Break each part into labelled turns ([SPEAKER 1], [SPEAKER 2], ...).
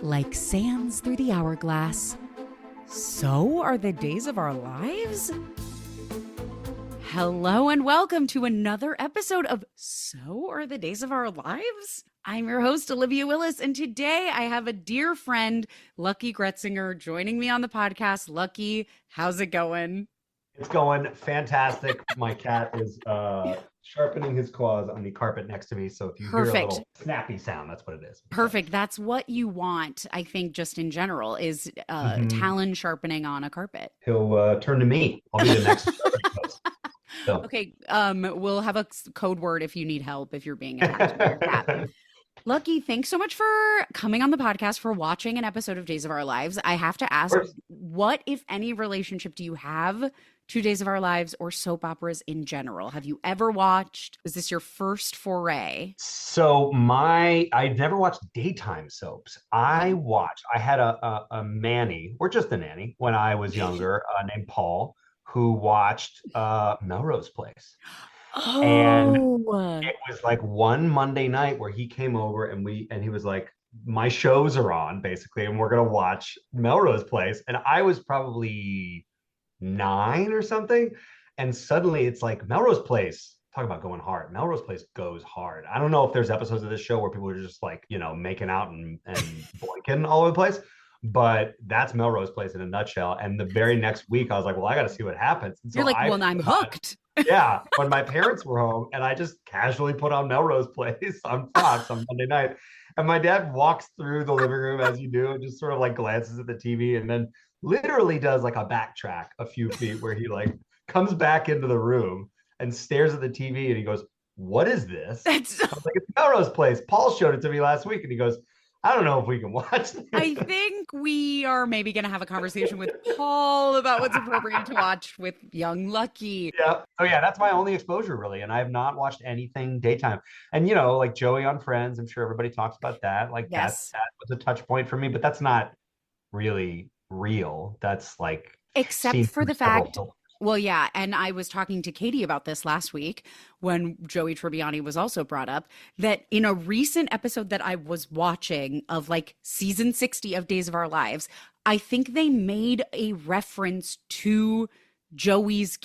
[SPEAKER 1] Like sands through the hourglass, so are the days of our lives? Hello and welcome to another episode of So Are the Days of Our Lives? I'm your host, Olivia Willis, and today I have a dear friend, Lucky Gretzinger, joining me on the podcast. Lucky, how's it going?
[SPEAKER 2] It's going fantastic. My cat is sharpening his claws on the carpet next to me. So if you hear a little snappy sound, that's what it is.
[SPEAKER 1] Perfect. That's what you want, I think, just in general, is talon sharpening on a carpet.
[SPEAKER 2] He'll turn to me. I'll be the next. So.
[SPEAKER 1] Okay. We'll have a code word if you need help, if you're being attacked by your cat. Lucky, thanks so much for coming on the podcast, for watching an episode of Days of Our Lives. I have to ask, what, if any, relationship do you have to Days of Our Lives or soap operas in general? Have you ever watched? Was this your first foray?
[SPEAKER 2] So I never watched daytime soaps. I had a nanny, or just a nanny, when I was younger, named Paul, who watched Melrose Place.
[SPEAKER 1] Oh.
[SPEAKER 2] And it was like one Monday night where he came over and he was like, my shows are on basically, and we're gonna watch Melrose Place. And I was probably 9 or something, and suddenly it's like, Melrose Place, talk about going hard. Melrose Place goes hard. I don't know if there's episodes of this show where people are just like, making out and boinking all over the place, but that's Melrose Place in a nutshell. And the very next week I was like, well, I got to see what happens. And so
[SPEAKER 1] you're like, well, I'm hooked.
[SPEAKER 2] Yeah, when my parents were home, and I just casually put on Melrose Place on Fox on Monday night, and my dad walks through the living room as you do, and just sort of like glances at the TV, and then literally does like a backtrack a few feet where he like comes back into the room and stares at the TV, and he goes, "What is this?" I was like, "It's Melrose Place. Paul showed it to me last week," and he goes, "I don't know if we can watch this."
[SPEAKER 1] I think we are maybe going to have a conversation with Paul about what's appropriate to watch with young Lucky.
[SPEAKER 2] Yeah. Oh, yeah. That's my only exposure, really. And I have not watched anything daytime. And, like Joey on Friends, I'm sure everybody talks about that. Like,
[SPEAKER 1] yes,
[SPEAKER 2] that was a touch point for me, but that's not really real. That's like,
[SPEAKER 1] except for the fact. Well, yeah. And I was talking to Katie about this last week when Joey Tribbiani was also brought up, that in a recent episode that I was watching of like season 60 of Days of Our Lives, I think they made a reference to Joey's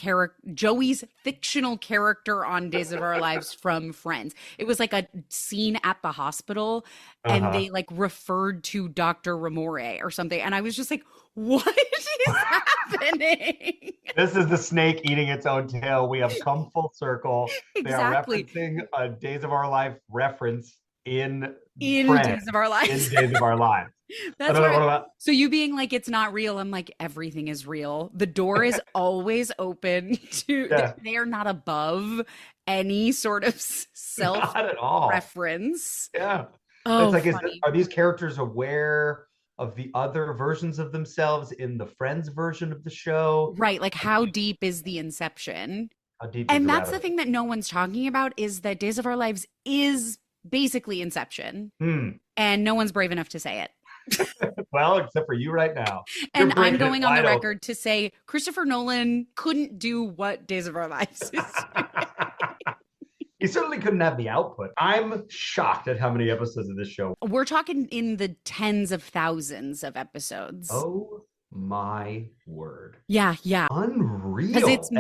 [SPEAKER 1] fictional character on Days of Our Lives from Friends. It was like a scene at the hospital, and they like referred to Dr. Ramore or something. And I was just like, what is happening?
[SPEAKER 2] This is the snake eating its own tail. We have come full circle.
[SPEAKER 1] Exactly.
[SPEAKER 2] They are referencing a Days of Our Life reference in
[SPEAKER 1] Friends, Days of Our Lives.
[SPEAKER 2] In Days of Our Lives.
[SPEAKER 1] That's right. So you being like, it's not real, I'm like, everything is real. The door is always open to, they are not above any sort of self-reference.
[SPEAKER 2] Yeah.
[SPEAKER 1] Oh,
[SPEAKER 2] it's like, are these characters aware of the other versions of themselves in the Friends version of the show?
[SPEAKER 1] Right. Like, how deep is the inception?
[SPEAKER 2] How deep
[SPEAKER 1] and that's the thing that no one's talking about, is that Days of Our Lives is basically Inception. And no one's brave enough to say it.
[SPEAKER 2] Well, except for you right now.
[SPEAKER 1] And I'm going on the record to say Christopher Nolan couldn't do what Days of Our Lives is.
[SPEAKER 2] He certainly couldn't have the output. I'm shocked at how many episodes of this show.
[SPEAKER 1] We're talking in the tens of thousands of episodes.
[SPEAKER 2] Oh my word.
[SPEAKER 1] Yeah.
[SPEAKER 2] Unreal.
[SPEAKER 1] Because it's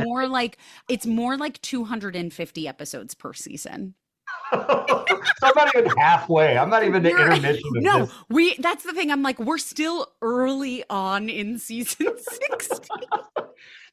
[SPEAKER 1] more like 250 episodes per season.
[SPEAKER 2] So I'm not even halfway. I'm not even the intermission of this.
[SPEAKER 1] That's the thing. I'm like, we're still early on in season 60.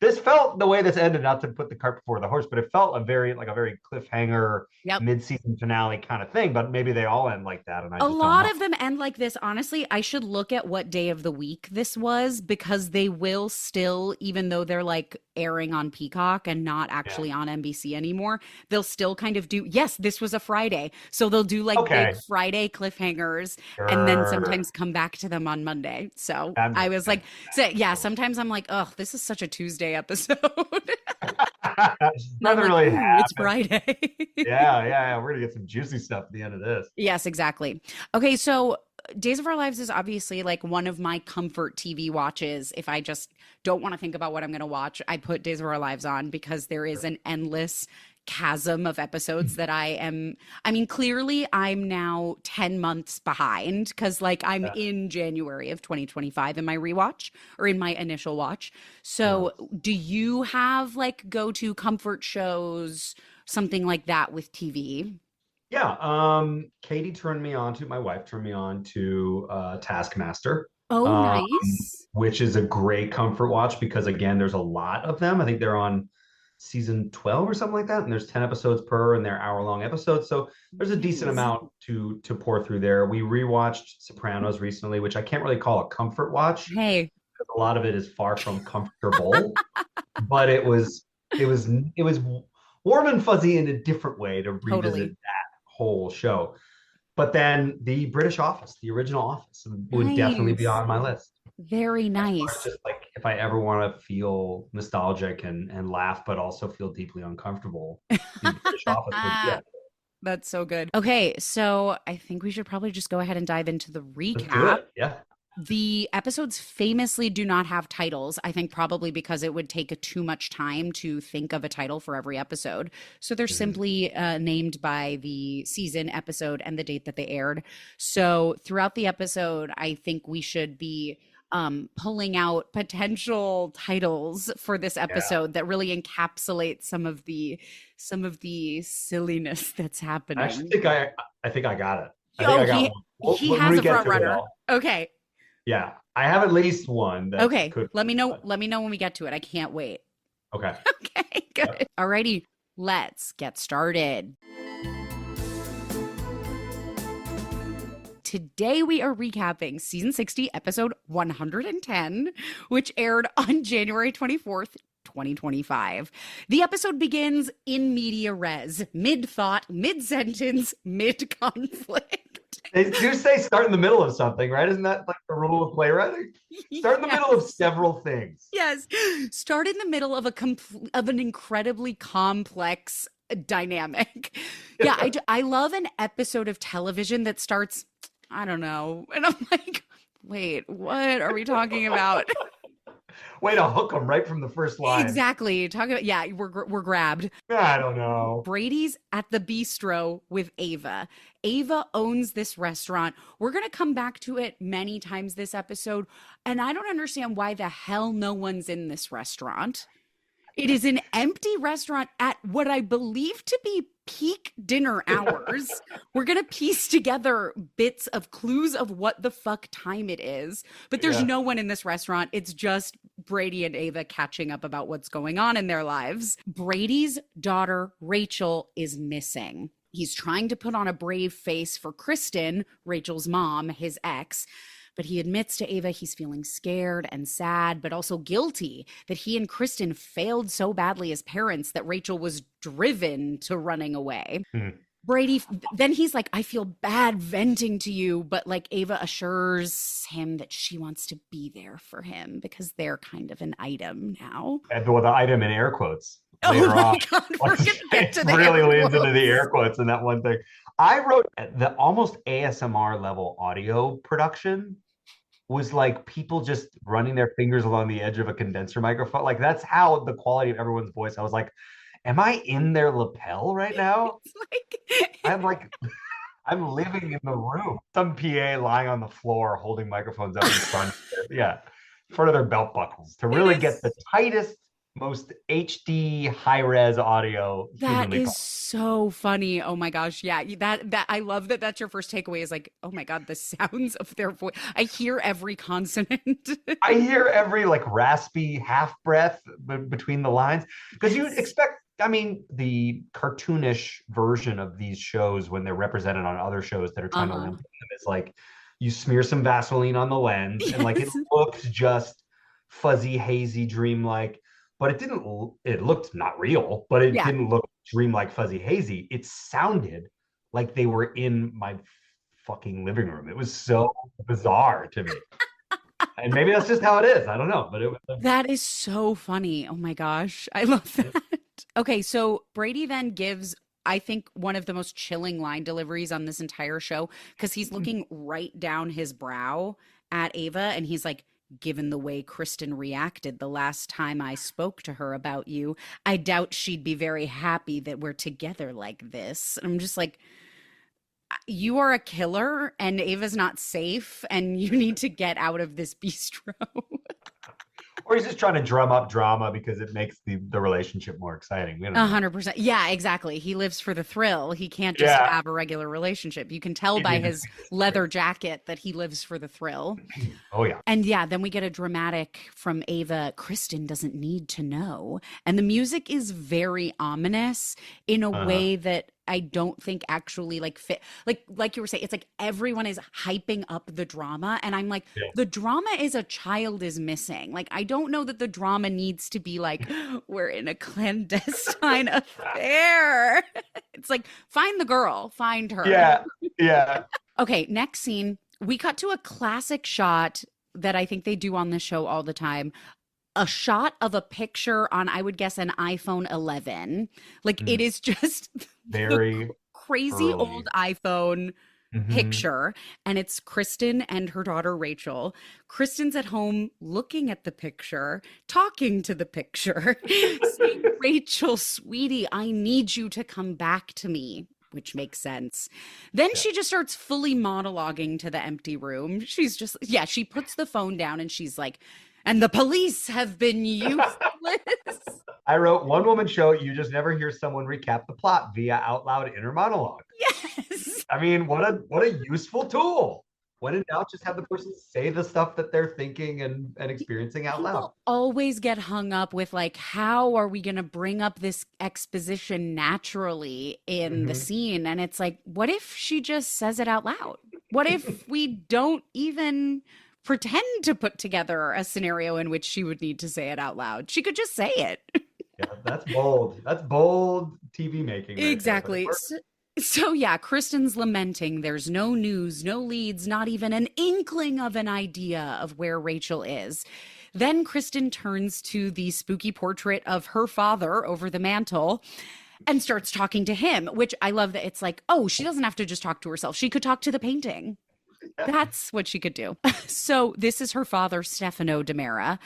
[SPEAKER 2] This felt, the way this ended, not to put the cart before the horse, but it felt a very cliffhanger, mid-season finale kind of thing. But maybe they all end like that. And a lot
[SPEAKER 1] of them end like this. Honestly, I should look at what day of the week this was, because they will still, even though they're like airing on Peacock and not actually on NBC anymore, they'll still kind of do, yes, this was a Friday. So they'll do like big Friday cliffhangers and then sometimes come back to them on Monday. So I was like, sometimes I'm like, oh, this is such a Tuesday episode.
[SPEAKER 2] Nothing really happened.
[SPEAKER 1] It's Friday.
[SPEAKER 2] yeah. We're gonna get some juicy stuff at the end of this.
[SPEAKER 1] Yes, exactly. Okay, so Days of Our Lives is obviously like one of my comfort TV watches. If I just don't want to think about what I'm going to watch, I put Days of Our Lives on, because there is an endless chasm of episodes that I mean, clearly I'm now 10 months behind because like I'm
[SPEAKER 2] Yeah.
[SPEAKER 1] in January of 2025 in my rewatch or in my initial watch.
[SPEAKER 2] Yeah.
[SPEAKER 1] So do you have like go-to comfort shows, something like that with TV?
[SPEAKER 2] Yeah. Katie turned me on to, my wife turned me on to Taskmaster,
[SPEAKER 1] Oh,
[SPEAKER 2] um,
[SPEAKER 1] nice.
[SPEAKER 2] which is a great comfort watch because again, there's a lot of them. I think they're on season 12 or something like that, and there's 10 episodes per, and they're hour-long episodes. So there's a decent
[SPEAKER 1] Nice.
[SPEAKER 2] amount to pour through there. We rewatched Sopranos recently, which I can't really call a comfort watch
[SPEAKER 1] Hey,
[SPEAKER 2] because a lot of it is far from comfortable, but it was warm and fuzzy in a different way to revisit
[SPEAKER 1] totally.
[SPEAKER 2] that whole show. But then the British Office, the original Office, would definitely be
[SPEAKER 1] Nice.
[SPEAKER 2] on my list.
[SPEAKER 1] Very
[SPEAKER 2] As far as
[SPEAKER 1] nice.
[SPEAKER 2] just like if I ever want to feel nostalgic and laugh, but also feel deeply uncomfortable, the British Office would, yeah,
[SPEAKER 1] That's so good. Okay, so I think we should probably just go ahead and dive into the
[SPEAKER 2] let's do
[SPEAKER 1] recap.
[SPEAKER 2] it. Yeah.
[SPEAKER 1] The episodes famously do not have titles, I think probably because it would take too much time to think of a title for every episode. So they're
[SPEAKER 2] Mhm.
[SPEAKER 1] simply named by the season, episode, and the date that they aired. So throughout the episode, I think we should be pulling out potential titles for this
[SPEAKER 2] Yeah.
[SPEAKER 1] episode that really encapsulate some of the silliness that's
[SPEAKER 2] I actually
[SPEAKER 1] happening.
[SPEAKER 2] think I got it. I think
[SPEAKER 1] Oh,
[SPEAKER 2] I got
[SPEAKER 1] he
[SPEAKER 2] one.
[SPEAKER 1] he
[SPEAKER 2] When
[SPEAKER 1] has
[SPEAKER 2] we
[SPEAKER 1] a
[SPEAKER 2] get
[SPEAKER 1] front
[SPEAKER 2] to it
[SPEAKER 1] runner.
[SPEAKER 2] all.
[SPEAKER 1] Okay.
[SPEAKER 2] Yeah. I have at least one that
[SPEAKER 1] Okay,
[SPEAKER 2] could,
[SPEAKER 1] let me know.
[SPEAKER 2] but
[SPEAKER 1] Let me know when we get to it. I can't wait.
[SPEAKER 2] okay.
[SPEAKER 1] Okay,
[SPEAKER 2] Yep.
[SPEAKER 1] good. Alrighty, let's get started. Today we are recapping season 60, episode 110, which aired on January 24th, 2025. The episode begins in media res, mid thought, mid sentence, mid conflict.
[SPEAKER 2] They do say start in the middle of something, right? Isn't that like the rule of playwriting? Start in the middle of
[SPEAKER 1] Yes.
[SPEAKER 2] several things.
[SPEAKER 1] Yes. Start in the middle of of an incredibly complex dynamic. Yeah, I love an episode of television that starts, I don't know. And I'm like, wait, what are we talking about?
[SPEAKER 2] Way to hook them right from the first line.
[SPEAKER 1] Exactly. Talking about, yeah, we're grabbed.
[SPEAKER 2] I don't know.
[SPEAKER 1] Brady's at the bistro with Ava. Ava owns this restaurant. We're going to come back to it many times this episode. And I don't understand why the hell no one's in this restaurant. It is an empty restaurant at what I believe to be peak dinner hours. We're going to piece together bits of clues of what the fuck time it is. But there's
[SPEAKER 2] Yeah.
[SPEAKER 1] no one in this restaurant. It's just Brady and Ava catching up about what's going on in their lives. Brady's daughter, Rachel, is missing. He's trying to put on a brave face for Kristen, Rachel's mom, his ex. But he admits to Ava he's feeling scared and sad, but also guilty that he and Kristen failed so badly as parents that Rachel was driven to running away.
[SPEAKER 2] Hmm.
[SPEAKER 1] Brady, then he's like, I feel bad venting to you, but like Ava assures him that she wants to be there for him because they're kind of an item now.
[SPEAKER 2] And with the item in air quotes
[SPEAKER 1] Oh
[SPEAKER 2] later
[SPEAKER 1] my
[SPEAKER 2] on.
[SPEAKER 1] God, we're
[SPEAKER 2] Like,
[SPEAKER 1] going to get to
[SPEAKER 2] it
[SPEAKER 1] the
[SPEAKER 2] really
[SPEAKER 1] air
[SPEAKER 2] leans into the
[SPEAKER 1] quotes.
[SPEAKER 2] air quotes in that one thing. I wrote the almost ASMR level audio production was like people just running their fingers along the edge of a condenser microphone. Like that's how the quality of everyone's voice. I was like, am I in their lapel right now?
[SPEAKER 1] It's like,
[SPEAKER 2] I'm like, I'm living in the room. Some PA lying on the floor holding microphones up in front, yeah, in front of their belt buckles to
[SPEAKER 1] it
[SPEAKER 2] really get the
[SPEAKER 1] is.
[SPEAKER 2] tightest, most HD high res audio
[SPEAKER 1] That
[SPEAKER 2] humanly
[SPEAKER 1] is
[SPEAKER 2] possible.
[SPEAKER 1] so funny. Oh my gosh. Yeah. That I love that that's your first takeaway is like, oh my God, the sounds of their voice. I hear every consonant.
[SPEAKER 2] I hear every like raspy half breath between the lines because you
[SPEAKER 1] Yes.
[SPEAKER 2] expect. I mean, the cartoonish version of these shows when they're represented on other shows that are trying to
[SPEAKER 1] Uh-huh.
[SPEAKER 2] limit them is like you smear some Vaseline on the lens and like it
[SPEAKER 1] Yes.
[SPEAKER 2] looks just fuzzy, hazy, dreamlike, but it didn't. It looked not real, but it
[SPEAKER 1] Yeah.
[SPEAKER 2] didn't look dreamlike, fuzzy, hazy. It sounded like they were in my fucking living room. It was so bizarre to me. And maybe that's just how it is. I don't know, but it was.
[SPEAKER 1] That is so funny. Oh my gosh. I love that. Okay, so Brady then gives, I think, one of the most chilling line deliveries on this entire show because he's looking right down his brow at Ava and he's like, given the way Kristen reacted the last time I spoke to her about you, I doubt she'd be very happy that we're together like this. And I'm just like, you are a killer and Ava's not safe and you need to get out of this bistro.
[SPEAKER 2] Or he's just trying to drum up drama because it makes the relationship more exciting. We don't know.
[SPEAKER 1] 100%. Yeah, exactly. He lives for the thrill. He can't just
[SPEAKER 2] Yeah.
[SPEAKER 1] have a regular relationship. You can tell
[SPEAKER 2] He
[SPEAKER 1] by
[SPEAKER 2] needs to
[SPEAKER 1] his
[SPEAKER 2] see this
[SPEAKER 1] leather
[SPEAKER 2] through.
[SPEAKER 1] jacket that he lives for the thrill.
[SPEAKER 2] Oh yeah.
[SPEAKER 1] And yeah, then we get a dramatic from Ava, Kristen doesn't need to know. And the music is very ominous in a
[SPEAKER 2] Uh-huh.
[SPEAKER 1] way that I don't think actually like fit. Like you were saying, it's like everyone is hyping up the drama. And I'm like,
[SPEAKER 2] Yeah.
[SPEAKER 1] the drama is a child is missing. Like, I don't know that the drama needs to be like, we're in a clandestine affair. It's like, find the girl, find her.
[SPEAKER 2] Yeah. Yeah.
[SPEAKER 1] Okay, next scene. We cut to a classic shot that I think they do on the show all the time. A shot of a picture on, I would guess, an iPhone 11. Like, it is just
[SPEAKER 2] Very
[SPEAKER 1] the crazy
[SPEAKER 2] early.
[SPEAKER 1] old iPhone
[SPEAKER 2] Mhm.
[SPEAKER 1] picture. And it's Kristen and her daughter, Rachel. Kristen's at home looking at the picture, talking to the picture, saying, Rachel, sweetie, I need you to come back to me. Which makes sense. Then she just starts fully monologuing to the empty room. She's just, yeah, she puts the phone down and she's like, and the police have been useless.
[SPEAKER 2] I wrote one woman show. You just never hear someone recap the plot via out loud inner monologue.
[SPEAKER 1] Yes.
[SPEAKER 2] I mean, what a useful tool. When in doubt, just have the person say the stuff that they're thinking and experiencing out loud.
[SPEAKER 1] People always get hung up with like, how are we going to bring up this exposition naturally in the scene? And it's like, what if she just says it out loud? What if we don't even pretend to put together a scenario in which she would need to say it out loud? She could just say it.
[SPEAKER 2] Yeah, that's bold. That's bold TV making. Right
[SPEAKER 1] Exactly. So yeah, Kristen's lamenting. There's no news, no leads, not even an inkling of an idea of where Rachel is. Then Kristen turns to the spooky portrait of her father over the mantle and starts talking to him, which I love that it's like, oh, she doesn't have to just talk to herself. She could talk to the painting. That's what she could do. So this is her father, Stefano Demera.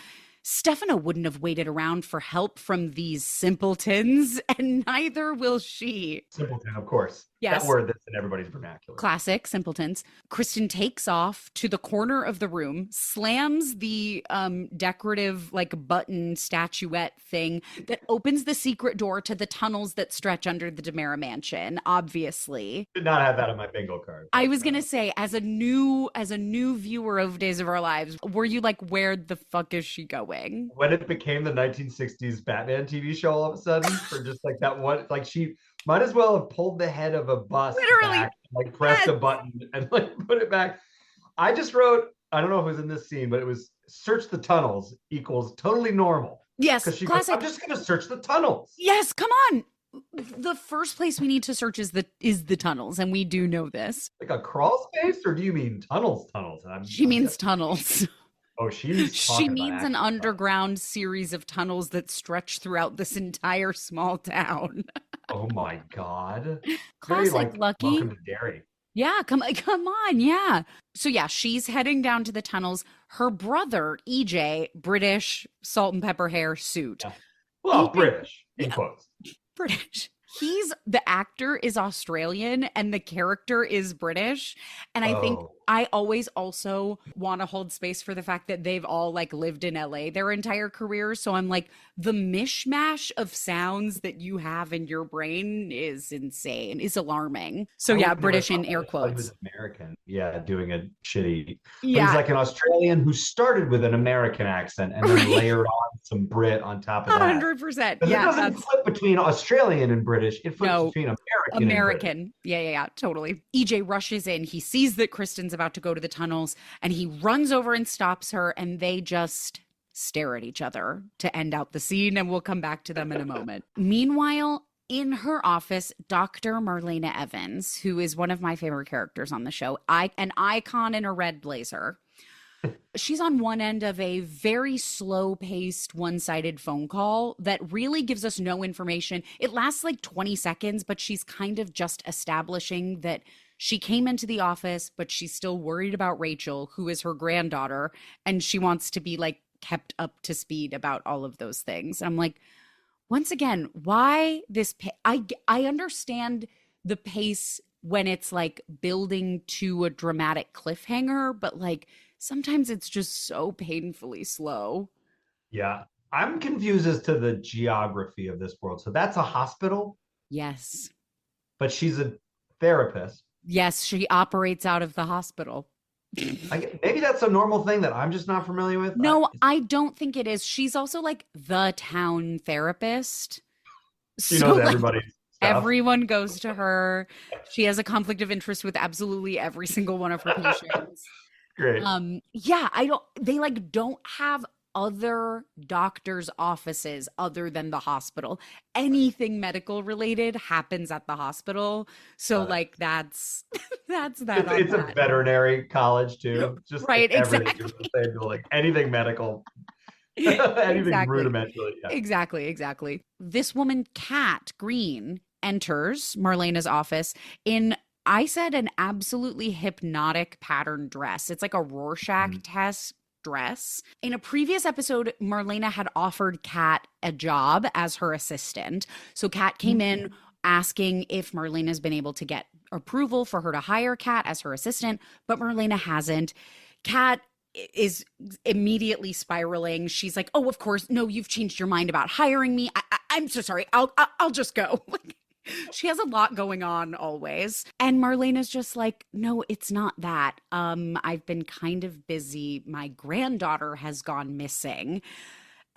[SPEAKER 1] Stefano wouldn't have waited around for help from these simpletons, and neither will she.
[SPEAKER 2] Simpleton, of course.
[SPEAKER 1] Yes.
[SPEAKER 2] That word that's in everybody's vernacular.
[SPEAKER 1] Classic, simpletons. Kristen takes off to the corner of the room, slams the decorative like button statuette thing that opens the secret door to the tunnels that stretch under the Demera mansion, obviously.
[SPEAKER 2] Did not have that on my bingo card.
[SPEAKER 1] I was going to say, as a new viewer of Days of Our Lives, were you like, where the fuck is she going?
[SPEAKER 2] When it became the 1960s Batman TV show all of a sudden, for just like that one, like she might as well have pulled the head of a bus
[SPEAKER 1] Literally.
[SPEAKER 2] back, like pressed a button and like put it back. I just wrote, I don't know if it was in this scene, but it was search the tunnels equals totally normal.
[SPEAKER 1] Yes,
[SPEAKER 2] Because she
[SPEAKER 1] classic.
[SPEAKER 2] goes, I'm just going to search the tunnels.
[SPEAKER 1] Yes, come on. The first place we need to search is the tunnels, and we do know this.
[SPEAKER 2] Like a crawl space, or do you mean tunnels?
[SPEAKER 1] She means tunnels.
[SPEAKER 2] Oh,
[SPEAKER 1] She means an underground series of tunnels that stretch throughout this entire small town.
[SPEAKER 2] Oh my God.
[SPEAKER 1] Classic,
[SPEAKER 2] Very, like,
[SPEAKER 1] Lucky.
[SPEAKER 2] Welcome to Derry.
[SPEAKER 1] Yeah, come on, yeah. So yeah, she's heading down to the tunnels. Her brother, EJ, British, salt and pepper hair suit.
[SPEAKER 2] Yeah. Well,
[SPEAKER 1] EJ
[SPEAKER 2] British, in quotes.
[SPEAKER 1] British. The actor is Australian and the character is British. And I think I always also want to hold space for the fact that they've all like lived in LA their entire careers. So I'm like, the mishmash of sounds that you have in your brain is insane, is alarming. So yeah, British in air quotes.
[SPEAKER 2] He was American. Yeah, doing a shitty.
[SPEAKER 1] Yeah.
[SPEAKER 2] He's like an Australian who started with an American accent and then layered on some Brit on top of that.
[SPEAKER 1] 100%.
[SPEAKER 2] Yeah,
[SPEAKER 1] Yeah.
[SPEAKER 2] it doesn't flip between Australian and British. It flips between American and British.
[SPEAKER 1] Yeah, totally. EJ rushes in. He sees that Kristen's about to go to the tunnels and he runs over and stops her, and they just stare at each other to end out the scene, and we'll come back to them in a moment. Meanwhile, in her office, Dr. Marlena Evans, who is one of my favorite characters on the show, an icon in a red blazer. She's on one end of a very slow-paced, one-sided phone call that really gives us no information. It lasts like 20 seconds, but she's kind of just establishing that She came into the office, but she's still worried about Rachel, who is her granddaughter, and she wants to be like kept up to speed about all of those things. And I'm like, once again, why this I understand the pace when it's like building to a dramatic cliffhanger, but like sometimes it's just so painfully slow.
[SPEAKER 2] Yeah. I'm confused as to the geography of this world. So that's a hospital,
[SPEAKER 1] Yes.
[SPEAKER 2] but she's a therapist.
[SPEAKER 1] Yes, she operates out of the hospital.
[SPEAKER 2] Maybe that's a normal thing that I'm just not familiar with.
[SPEAKER 1] No, I don't think it is. She's also like the town therapist.
[SPEAKER 2] She
[SPEAKER 1] So
[SPEAKER 2] knows
[SPEAKER 1] like
[SPEAKER 2] everybody's stuff.
[SPEAKER 1] everyone goes to her. She has a conflict of interest with absolutely every single one of her patients.
[SPEAKER 2] Great.
[SPEAKER 1] Yeah, I don't they like don't have other doctors' offices other than the hospital. Anything medical related happens at the hospital. So like that's that's that on
[SPEAKER 2] It's a
[SPEAKER 1] that.
[SPEAKER 2] veterinary college too. Just like
[SPEAKER 1] Right,
[SPEAKER 2] everything's in
[SPEAKER 1] exactly.
[SPEAKER 2] the same building. Anything medical, anything
[SPEAKER 1] Exactly.
[SPEAKER 2] rudimentally. Yeah.
[SPEAKER 1] Exactly, exactly. This woman, Kat Green, enters Marlena's office in, I said, an absolutely hypnotic pattern dress. It's like a Rorschach
[SPEAKER 2] Mm.
[SPEAKER 1] test dress. In a previous episode, Marlena had offered Kat a job as her assistant. So Kat came in asking if Marlena's been able to get approval for her to hire Kat as her assistant, but Marlena hasn't. Kat is immediately spiraling. She's like, "Oh, of course, no, you've changed your mind about hiring me. I'm so sorry. I'll just go." Like, she has a lot going on always. And Marlena's just like, "No, it's not that. I've been kind of busy. My granddaughter has gone missing."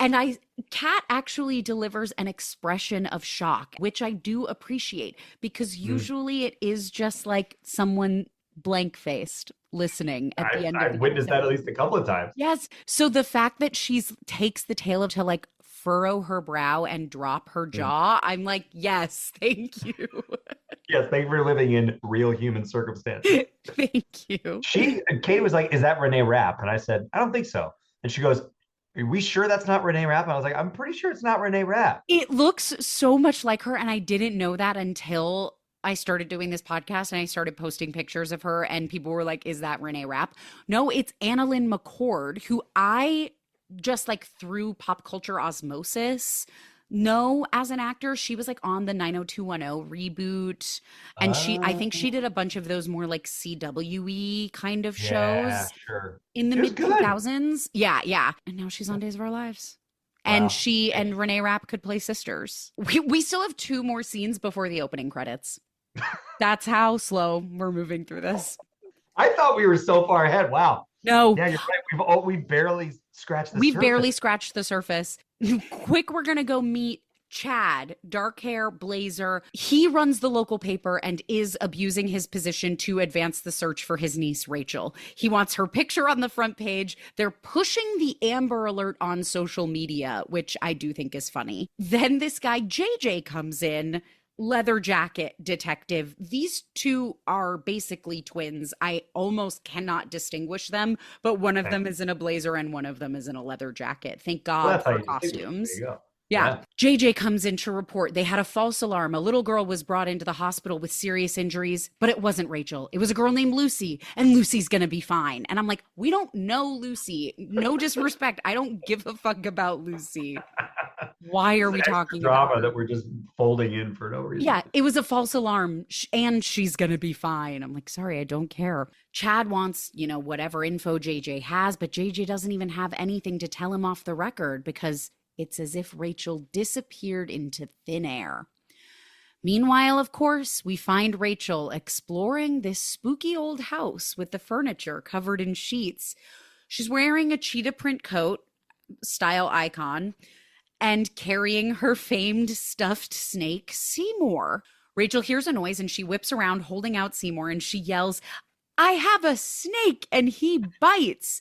[SPEAKER 1] And Kat actually delivers an expression of shock, which I do appreciate because
[SPEAKER 2] Mm.
[SPEAKER 1] usually it is just like someone blank faced listening at the end of
[SPEAKER 2] I've
[SPEAKER 1] the
[SPEAKER 2] witnessed that
[SPEAKER 1] episode.
[SPEAKER 2] at least a couple of times.
[SPEAKER 1] Yes. So the fact that she's takes the tail of to like furrow her brow and drop her
[SPEAKER 2] Mm.
[SPEAKER 1] jaw, I'm like, yes, thank you.
[SPEAKER 2] Yes, they were living in real human circumstances.
[SPEAKER 1] Thank you.
[SPEAKER 2] Katie was like, "Is that Renee Rapp?" And I said, "I don't think so." And she goes, "Are we sure that's not Renee Rapp?" And I was like, "I'm pretty sure it's not Renee Rapp."
[SPEAKER 1] It looks so much like her, and I didn't know that until I started doing this podcast and I started posting pictures of her, and people were like, "Is that Renee Rapp?" No, it's Annalyn McCord, who I just like through pop culture osmosis know as an actor. She was like on the 90210 reboot, and I think she did a bunch of those more like CWE kind of
[SPEAKER 2] Yeah,
[SPEAKER 1] shows
[SPEAKER 2] sure.
[SPEAKER 1] in the
[SPEAKER 2] She was
[SPEAKER 1] mid
[SPEAKER 2] good.
[SPEAKER 1] 2000s. Yeah, yeah. And now she's on Days of Our Lives. And
[SPEAKER 2] Wow.
[SPEAKER 1] she and Renee Rapp could play sisters. We still have two more scenes before the opening credits. That's how slow we're moving through this.
[SPEAKER 2] I thought we were so far ahead. Wow.
[SPEAKER 1] No,
[SPEAKER 2] Yeah, you're right. We barely scratched the
[SPEAKER 1] we've barely
[SPEAKER 2] surface.
[SPEAKER 1] scratched the surface. Quick, we're going to go meet Chad, dark hair, blazer. He runs the local paper and is abusing his position to advance the search for his niece, Rachel. He wants her picture on the front page. They're pushing the Amber Alert on social media, which I do think is funny. Then this guy, JJ, comes in. Leather jacket detective. These two are basically twins. I almost cannot distinguish them, but one of
[SPEAKER 2] Okay.
[SPEAKER 1] them is in a blazer and one of them is in a leather jacket. Thank
[SPEAKER 2] Well,
[SPEAKER 1] God
[SPEAKER 2] that's how
[SPEAKER 1] for
[SPEAKER 2] you distinguish it. There
[SPEAKER 1] costumes.
[SPEAKER 2] you go.
[SPEAKER 1] Yeah.
[SPEAKER 2] Yeah.
[SPEAKER 1] JJ comes in to report they had a false alarm. A little girl was brought into the hospital with serious injuries, but it wasn't Rachel. It was a girl named Lucy, and Lucy's going to be fine. And I'm like, we don't know Lucy. No disrespect. I don't give a fuck about Lucy. Why are we
[SPEAKER 2] Extra
[SPEAKER 1] talking about
[SPEAKER 2] drama
[SPEAKER 1] her?
[SPEAKER 2] that we're just folding in for no reason.
[SPEAKER 1] Yeah, it was a false alarm and she's going to be fine. I'm like, sorry, I don't care. Chad wants, whatever info JJ has, but JJ doesn't even have anything to tell him off the record because it's as if Rachel disappeared into thin air. Meanwhile, of course, we find Rachel exploring this spooky old house with the furniture covered in sheets. She's wearing a cheetah print coat, style icon, and carrying her famed stuffed snake, Seymour. Rachel hears a noise and she whips around holding out Seymour and she yells, "I have a snake and he bites."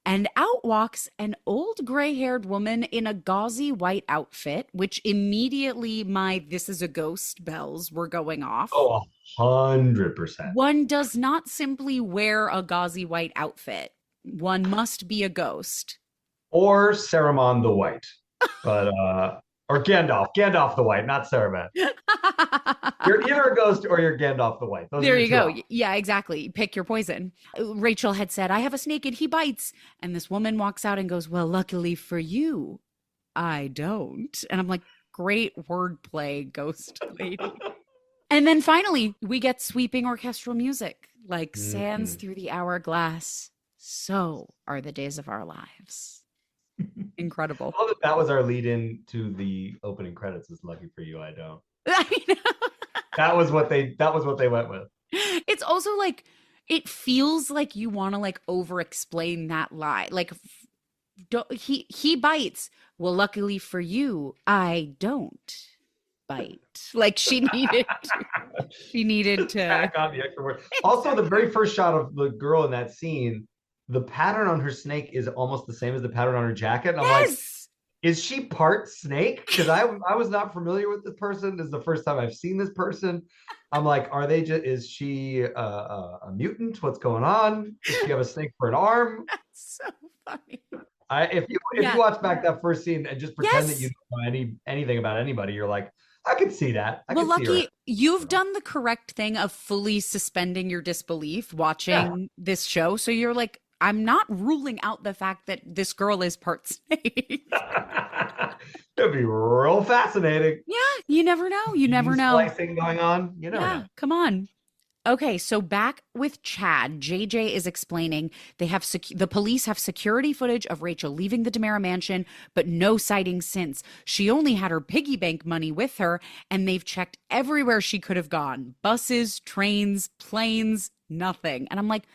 [SPEAKER 1] And out walks an old gray haired woman in a gauzy white outfit, which immediately my "this is a ghost" bells were going off.
[SPEAKER 2] Oh, 100%.
[SPEAKER 1] One does not simply wear a gauzy white outfit, one must be a ghost.
[SPEAKER 2] Or Saruman the White. But Or Gandalf the White, not Saruman. You're either a ghost or you're Gandalf the White. Those are
[SPEAKER 1] There
[SPEAKER 2] your
[SPEAKER 1] you
[SPEAKER 2] two
[SPEAKER 1] go.
[SPEAKER 2] options.
[SPEAKER 1] Yeah, exactly. Pick your poison. Rachel had said, I have a snake and he bites. And this woman walks out and goes, well, luckily for you, I don't. And I'm like, great wordplay, ghost lady. And then finally, we get sweeping orchestral music like sands
[SPEAKER 2] Mhm.
[SPEAKER 1] through the hourglass. So are the days of our lives. Incredible.
[SPEAKER 2] I love that that was our lead in to the opening credits. Is lucky for you, I don't.
[SPEAKER 1] I know.
[SPEAKER 2] That was what they went with.
[SPEAKER 1] It's also like it feels like you want to like over explain that lie. Like don't, he bites. Well, luckily for you, I don't bite. Like she needed to.
[SPEAKER 2] Back on the extra word. Also, the very first shot of the girl in that scene, the pattern on her snake is almost the same as the pattern on her jacket. And I'm like,
[SPEAKER 1] Yes.
[SPEAKER 2] is she part snake? Because I was not familiar with this person. This is the first time I've seen this person. I'm like, are they just? Is she a mutant? What's going on? Does she have a snake for an arm?
[SPEAKER 1] So funny.
[SPEAKER 2] If you
[SPEAKER 1] Yeah.
[SPEAKER 2] watch back that first scene and just pretend that you
[SPEAKER 1] Yes.
[SPEAKER 2] don't know anything about anybody, you're like, I could see that. I
[SPEAKER 1] Well,
[SPEAKER 2] could see her.
[SPEAKER 1] Lucky, you've done the correct thing of fully suspending your disbelief
[SPEAKER 2] Yeah.
[SPEAKER 1] watching this show. So you're like, I'm not ruling out the fact that this girl is part snake.
[SPEAKER 2] It'd be real fascinating.
[SPEAKER 1] Yeah, you never know. You never know.
[SPEAKER 2] Splicing going on. You never
[SPEAKER 1] Yeah,
[SPEAKER 2] know.
[SPEAKER 1] come on. Okay, so back with Chad, JJ is explaining the police have security footage of Rachel leaving the DeMera mansion, but no sightings since. She only had her piggy bank money with her, and they've checked everywhere she could have gone. Buses, trains, planes, nothing. And I'm like,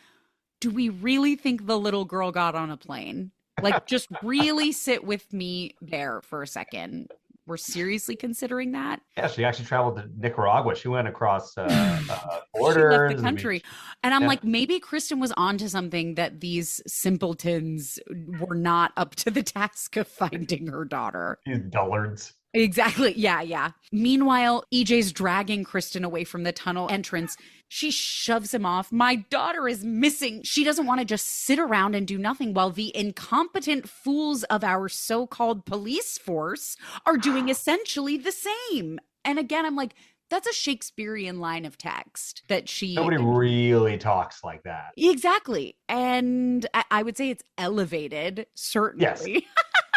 [SPEAKER 1] do we really think the little girl got on a plane? Like, just really sit with me there for a second. We're seriously considering that.
[SPEAKER 2] Yeah, she actually traveled to Nicaragua. She went across
[SPEAKER 1] She left the
[SPEAKER 2] borders. I mean,
[SPEAKER 1] country. And I'm
[SPEAKER 2] yeah,
[SPEAKER 1] like, maybe Kristen was onto something that these simpletons were not up to the task of finding her daughter.
[SPEAKER 2] these dullards.
[SPEAKER 1] Exactly. Yeah, yeah. Meanwhile, EJ's dragging Kristen away from the tunnel entrance. She shoves him off. My daughter is missing. She doesn't want to just sit around and do nothing while the incompetent fools of our so-called police force are doing essentially the same. And again, I'm like, that's a Shakespearean line of text that she
[SPEAKER 2] Nobody really talks like that.
[SPEAKER 1] exactly. And I would say it's elevated,
[SPEAKER 2] Yes.
[SPEAKER 1] certainly.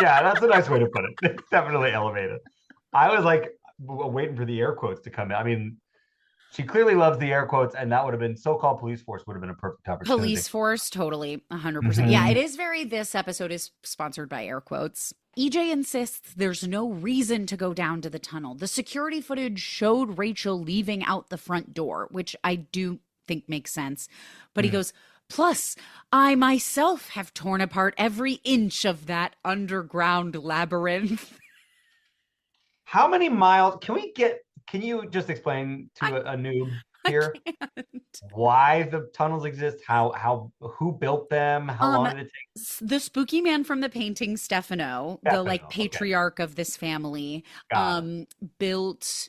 [SPEAKER 2] Yeah, that's a nice way to put it. It's definitely elevated. I was like waiting for the air quotes to come in. I mean, she clearly loves the air quotes, and that would have been so-called police force would have been a perfect opportunity.
[SPEAKER 1] Police force, totally, 100%. Yeah, it
[SPEAKER 2] Mhm.
[SPEAKER 1] is very, this episode is sponsored by air quotes. EJ insists there's no reason to go down to the tunnel. The security footage showed Rachel leaving out the front door, which I do think makes sense. But he goes, plus, I myself have torn apart every inch of that underground labyrinth.
[SPEAKER 2] How many miles can you just explain
[SPEAKER 1] I,
[SPEAKER 2] to a noob
[SPEAKER 1] I
[SPEAKER 2] here
[SPEAKER 1] can't.
[SPEAKER 2] why the tunnels exist? Who built them? How long did it take?
[SPEAKER 1] The spooky man from the painting, Stefano, the like
[SPEAKER 2] Stefano, okay.
[SPEAKER 1] patriarch of this family,
[SPEAKER 2] Got it.
[SPEAKER 1] built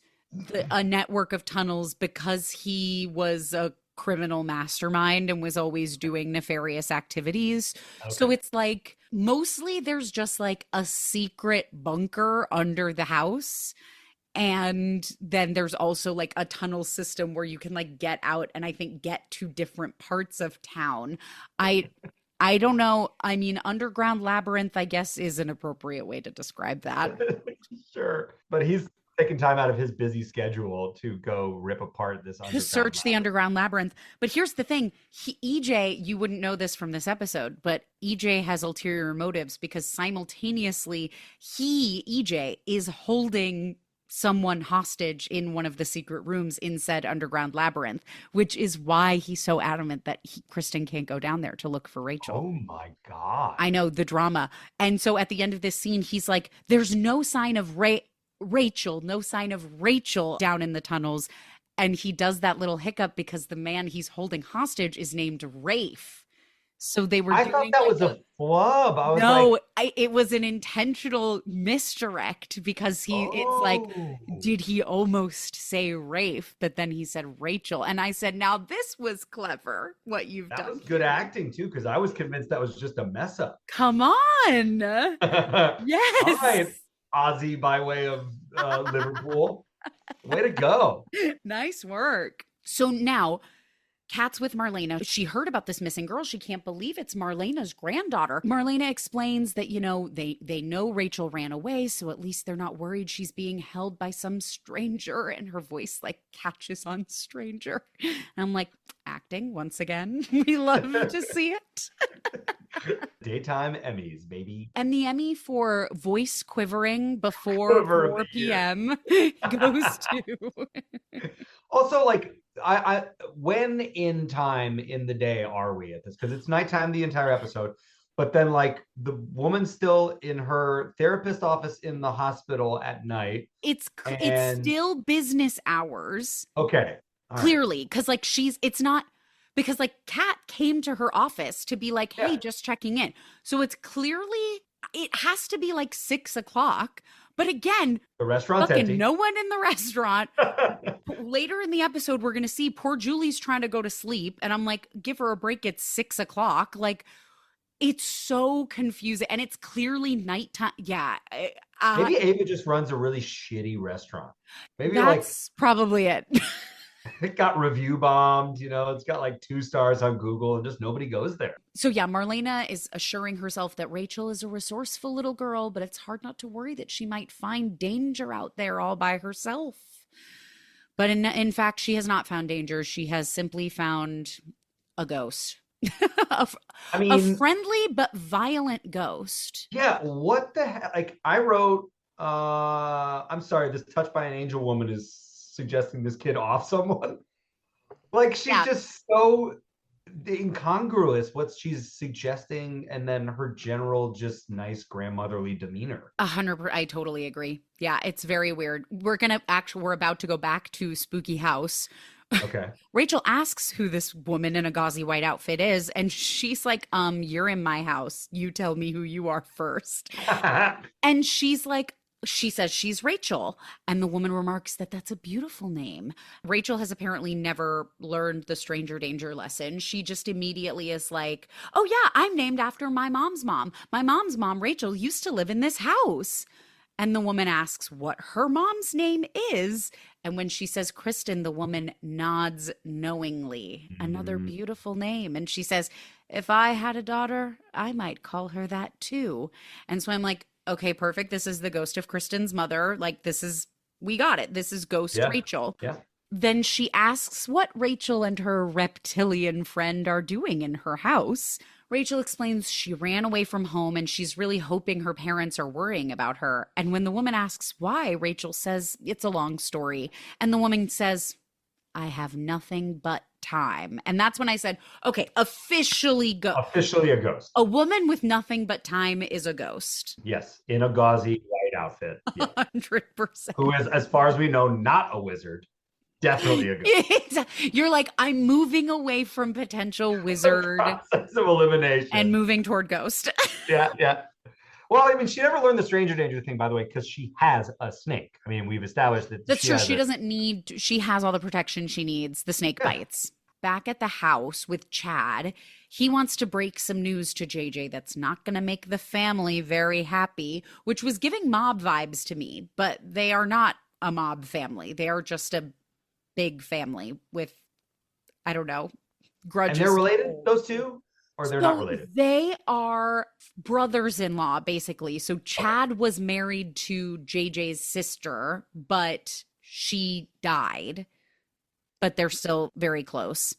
[SPEAKER 1] a network of tunnels because he was a criminal mastermind and was always doing nefarious activities. So
[SPEAKER 2] Okay.
[SPEAKER 1] it's like mostly there's just like a secret bunker under the house. And then there's also like a tunnel system where you can like get out and I think get to different parts of town. I I don't know. I mean, underground labyrinth, I guess, is an appropriate way to describe that.
[SPEAKER 2] Sure. But he's taking time out of his busy schedule to go rip apart this
[SPEAKER 1] To
[SPEAKER 2] underground
[SPEAKER 1] search the
[SPEAKER 2] labyrinth.
[SPEAKER 1] underground labyrinth. But here's the thing, EJ, you wouldn't know this from this episode, but EJ has ulterior motives because simultaneously EJ, is holding someone hostage in one of the secret rooms in said underground labyrinth, which is why he's so adamant that Kristen can't go down there to look for Rachel.
[SPEAKER 2] Oh my God.
[SPEAKER 1] I know, the drama. And so at the end of this scene, he's like, there's no sign of Rachel, no sign of Rachel down in the tunnels. And he does that little hiccup because the man he's holding hostage is named Rafe. So they were
[SPEAKER 2] I
[SPEAKER 1] doing
[SPEAKER 2] thought that
[SPEAKER 1] like
[SPEAKER 2] was a flub. I was
[SPEAKER 1] no,
[SPEAKER 2] like,
[SPEAKER 1] it was an intentional misdirect because it's like,
[SPEAKER 2] oh.
[SPEAKER 1] did he almost say Rafe? But then he said Rachel. And I said, now this was clever, what you've
[SPEAKER 2] That
[SPEAKER 1] done.
[SPEAKER 2] was good acting too, because I was convinced that was just a mess up.
[SPEAKER 1] Come on.
[SPEAKER 2] All
[SPEAKER 1] Yes.
[SPEAKER 2] right. Aussie by way of Liverpool. Way to go.
[SPEAKER 1] Nice work. So now Kat's with Marlena. She heard about this missing girl. She can't believe it's Marlena's granddaughter. Marlena explains that, they know Rachel ran away, so at least they're not worried she's being held by some stranger. And her voice like catches on stranger. And I'm like, acting once again. We love to see it.
[SPEAKER 2] Daytime Emmys, baby.
[SPEAKER 1] And the Emmy for voice quivering before 4 p.m. goes to.
[SPEAKER 2] Also, like, I when in time in the day are we at this? Because it's nighttime the entire episode, but then like the woman's still in her therapist office in the hospital at night.
[SPEAKER 1] It's still business hours.
[SPEAKER 2] Okay.
[SPEAKER 1] Clearly, because like it's not, because like Kat came to her office to be like, hey, just checking in. So it's clearly, it has to be like 6 o'clock. But again,
[SPEAKER 2] the restaurant's empty.
[SPEAKER 1] No one in the restaurant. Later in the episode, we're going to see poor Julie's trying to go to sleep. And I'm like, give her a break. It's 6 o'clock. Like, it's so confusing. And it's clearly nighttime. Yeah.
[SPEAKER 2] Maybe Ava just runs a really shitty restaurant. Maybe
[SPEAKER 1] that's probably it.
[SPEAKER 2] It got review bombed, it's got like 2 stars on Google and just nobody goes there.
[SPEAKER 1] So yeah, Marlena is assuring herself that Rachel is a resourceful little girl, but it's hard not to worry that she might find danger out there all by herself. But in fact, she has not found danger. She has simply found a ghost. a friendly but violent ghost.
[SPEAKER 2] Yeah, what the heck? Like, I wrote, I'm sorry, this touched by an angel woman is suggesting this kid off someone. Like, she's just so incongruous what she's suggesting, and then her general just nice grandmotherly demeanor.
[SPEAKER 1] 100%. I totally agree. Yeah, it's very weird. We're about to go back to Spooky House.
[SPEAKER 2] Okay.
[SPEAKER 1] Rachel asks who this woman in a gauzy white outfit is, and she's like, you're in my house. You tell me who you are first. And she's like, she says she's Rachel, and the woman remarks that that's a beautiful name. Rachel has apparently never learned the stranger danger lesson. She just immediately is like, oh yeah, I'm named after my mom's mom. My mom's mom, Rachel, used to live in this house. And the woman asks what her mom's name is. And when she says Kristen, the woman nods knowingly. Another beautiful name. And she says, if I had a daughter, I might call her that too. And so I'm like, okay, perfect. This is the ghost of Kristen's mother. Like, we got it. This is ghost Rachel.
[SPEAKER 2] Yeah.
[SPEAKER 1] Then she asks what Rachel and her reptilian friend are doing in her house. Rachel explains she ran away from home and she's really hoping her parents are worrying about her. And when the woman asks why, Rachel says it's a long story. And the woman says, I have nothing but time. And that's when I said, okay, officially
[SPEAKER 2] Officially a ghost.
[SPEAKER 1] A woman with nothing but time is a ghost.
[SPEAKER 2] Yes, in a gauzy white outfit. Yeah.
[SPEAKER 1] 100%.
[SPEAKER 2] Who is, as far as we know, not a wizard. Definitely a ghost.
[SPEAKER 1] You're like, I'm moving away from potential wizard.
[SPEAKER 2] Process of elimination.
[SPEAKER 1] And moving toward ghost.
[SPEAKER 2] Yeah. Well, I mean, she never learned the stranger danger thing, by the way, because she has a snake. I mean, we've established that.
[SPEAKER 1] That's true. She has all the protection she needs. The snake bites. Back at the house with Chad, he wants to break some news to JJ that's not going to make the family very happy, which was giving mob vibes to me, but they are not a mob family. They are just a big family with, I don't know, grudges.
[SPEAKER 2] And they're related, those two? Or they're not related?
[SPEAKER 1] They are brothers-in-law, basically. So Chad was married to JJ's sister, but she died. But they're still very close.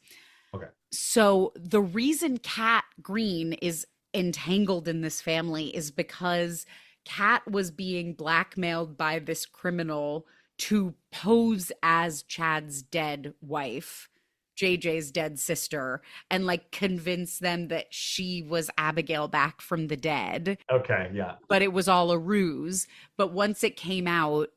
[SPEAKER 2] Okay.
[SPEAKER 1] So the reason Kat Green is entangled in this family is because Kat was being blackmailed by this criminal to pose as Chad's dead wife, JJ's dead sister, and like convince them that she was Abigail back from the dead.
[SPEAKER 2] Okay, yeah.
[SPEAKER 1] But it was all a ruse. But once it came out,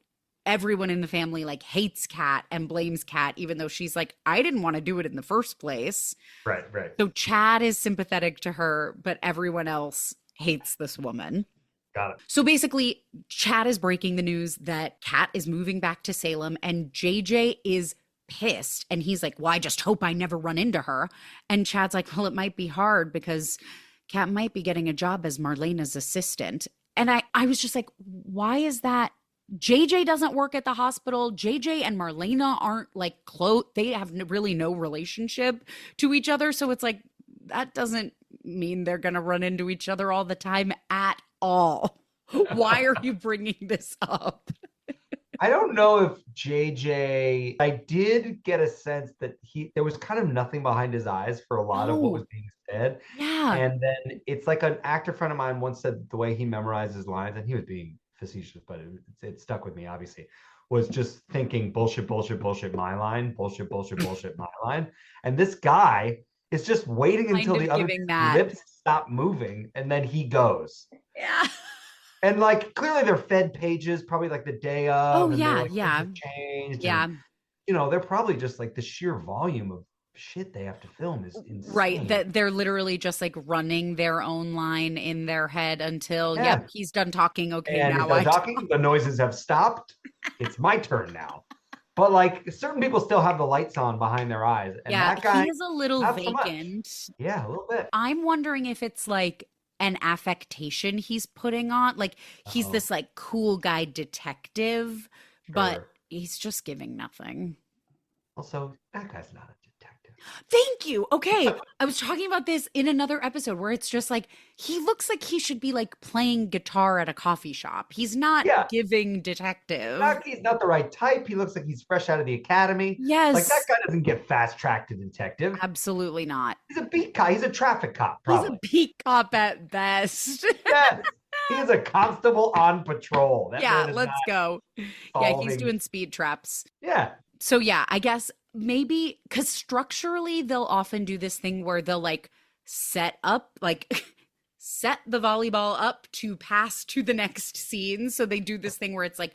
[SPEAKER 1] everyone in the family like hates Kat and blames Kat, even though she's like, I didn't want to do it in the first place.
[SPEAKER 2] Right.
[SPEAKER 1] So Chad is sympathetic to her, but everyone else hates this woman.
[SPEAKER 2] Got it.
[SPEAKER 1] So basically, Chad is breaking the news that Kat is moving back to Salem, and JJ is pissed. And he's like, well, I just hope I never run into her. And Chad's like, well, it might be hard because Kat might be getting a job as Marlena's assistant. And I was just like, why is that? JJ doesn't work at the hospital. JJ and Marlena aren't like close. They have really no relationship to each other. So it's like, that doesn't mean they're going to run into each other all the time at all. Why are you bringing this up?
[SPEAKER 2] I don't know if JJ, I did get a sense that there was kind of nothing behind his eyes for a lot of what was
[SPEAKER 1] No.
[SPEAKER 2] being said.
[SPEAKER 1] Yeah.
[SPEAKER 2] And then it's like an actor friend of mine once said the way he memorized his lines, and he was being facetious, but it stuck with me, obviously, was just thinking bullshit, bullshit, bullshit, my line, bullshit, bullshit, bullshit, my line. And this guy is just waiting
[SPEAKER 1] Kind
[SPEAKER 2] until
[SPEAKER 1] of
[SPEAKER 2] the other
[SPEAKER 1] giving that.
[SPEAKER 2] lips stop moving, and then he goes.
[SPEAKER 1] Yeah.
[SPEAKER 2] And like clearly they're fed pages, probably like the day
[SPEAKER 1] Oh,
[SPEAKER 2] of, and they're
[SPEAKER 1] yeah.
[SPEAKER 2] like things
[SPEAKER 1] Yeah.
[SPEAKER 2] have changed, and
[SPEAKER 1] Yeah.
[SPEAKER 2] they're probably just like the sheer volume of shit they have to film is
[SPEAKER 1] Right.
[SPEAKER 2] insane.
[SPEAKER 1] That they're literally just like running their own line in their head until, yep,
[SPEAKER 2] Yeah.
[SPEAKER 1] he's done talking. Okay,
[SPEAKER 2] And he's
[SPEAKER 1] now
[SPEAKER 2] done
[SPEAKER 1] I
[SPEAKER 2] talking, the noises have stopped. It's my turn now. But like certain people still have the lights on behind their eyes. And
[SPEAKER 1] Yeah,
[SPEAKER 2] that guy,
[SPEAKER 1] he is a little
[SPEAKER 2] not so much.
[SPEAKER 1] vacant.
[SPEAKER 2] Yeah, a little bit.
[SPEAKER 1] I'm wondering if it's like an affectation he's putting on. Like he's
[SPEAKER 2] Oh,
[SPEAKER 1] this like cool guy detective, but
[SPEAKER 2] sure.
[SPEAKER 1] he's just giving nothing.
[SPEAKER 2] Also, that guy's not a detective.
[SPEAKER 1] Thank you. Okay. I was talking about this in another episode where it's just like he looks like he should be like playing guitar at a coffee shop. He's not
[SPEAKER 2] Yeah,
[SPEAKER 1] giving detective.
[SPEAKER 2] he's not the right type. He looks like he's fresh out of the academy. Like that
[SPEAKER 1] Yes,
[SPEAKER 2] guy doesn't get fast tracked to detective.
[SPEAKER 1] absolutely not.
[SPEAKER 2] He's a beat cop. He's a traffic cop,
[SPEAKER 1] He's a
[SPEAKER 2] probably.
[SPEAKER 1] beat cop at best.
[SPEAKER 2] Yes. He is a constable on patrol. That
[SPEAKER 1] Yeah,
[SPEAKER 2] man is
[SPEAKER 1] let's
[SPEAKER 2] not
[SPEAKER 1] go. Yeah, he's
[SPEAKER 2] solving.
[SPEAKER 1] doing speed traps.
[SPEAKER 2] Yeah.
[SPEAKER 1] So yeah, I guess maybe because structurally they'll often do this thing where they'll like set up like set the volleyball up to pass to the next scene. So they do this thing where it's like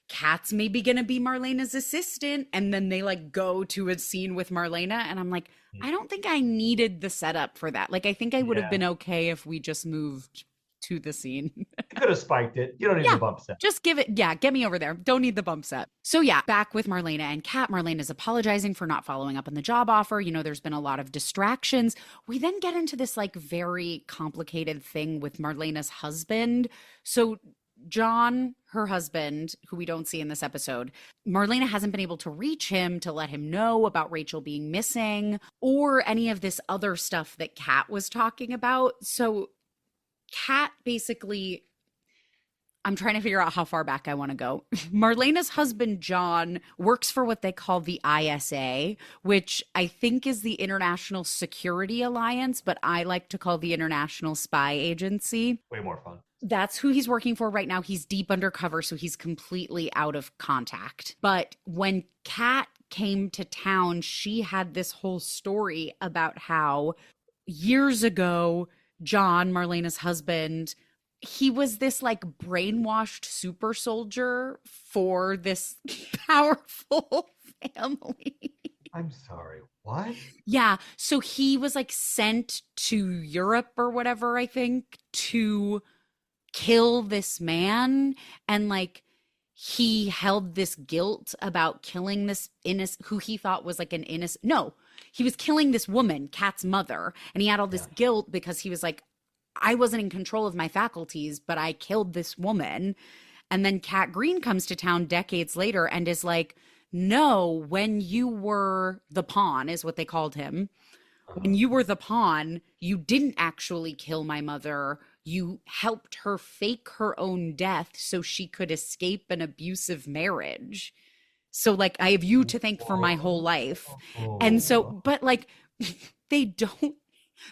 [SPEAKER 1] Kat's maybe gonna be Marlena's assistant, and then they like go to a scene with Marlena, and I'm like, I don't think I needed the setup for that. Like I think I would have
[SPEAKER 2] Yeah.
[SPEAKER 1] been okay if we just moved to the scene.
[SPEAKER 2] You could have spiked it. You don't need
[SPEAKER 1] Yeah.
[SPEAKER 2] the bump set.
[SPEAKER 1] Just give it, yeah, get me over there. Don't need the bump set. So, yeah, back with Marlena and Kat. Marlena is apologizing for not following up on the job offer. There's been a lot of distractions. We then get into this like very complicated thing with Marlena's husband. So, John, her husband, who we don't see in this episode, Marlena hasn't been able to reach him to let him know about Rachel being missing or any of this other stuff that Kat was talking about. So, Kat basically, I'm trying to figure out how far back I want to go. Marlena's husband, John, works for what they call the ISA, which I think is the International Security Alliance, but I like to call the International Spy Agency.
[SPEAKER 2] Way more fun.
[SPEAKER 1] That's who he's working for right now. He's deep undercover, so he's completely out of contact. But when Kat came to town, she had this whole story about how years ago, John, Marlena's husband, he was this like brainwashed super soldier for this powerful family.
[SPEAKER 2] I'm sorry. What?
[SPEAKER 1] Yeah. So he was like sent to Europe or whatever, I think, to kill this man. And like he held this guilt about killing this innocent, who he thought was like an innocent. No, he was killing this woman, Kat's mother. And he had all this guilt because he was like, I wasn't in control of my faculties, but I killed this woman. And then Kat Green comes to town decades later and is like, no, when you were the pawn, is what they called him. When you were the pawn, you didn't actually kill my mother. You helped her fake her own death so she could escape an abusive marriage. So, like, I have you to thank for my whole life. And so, but like, they don't,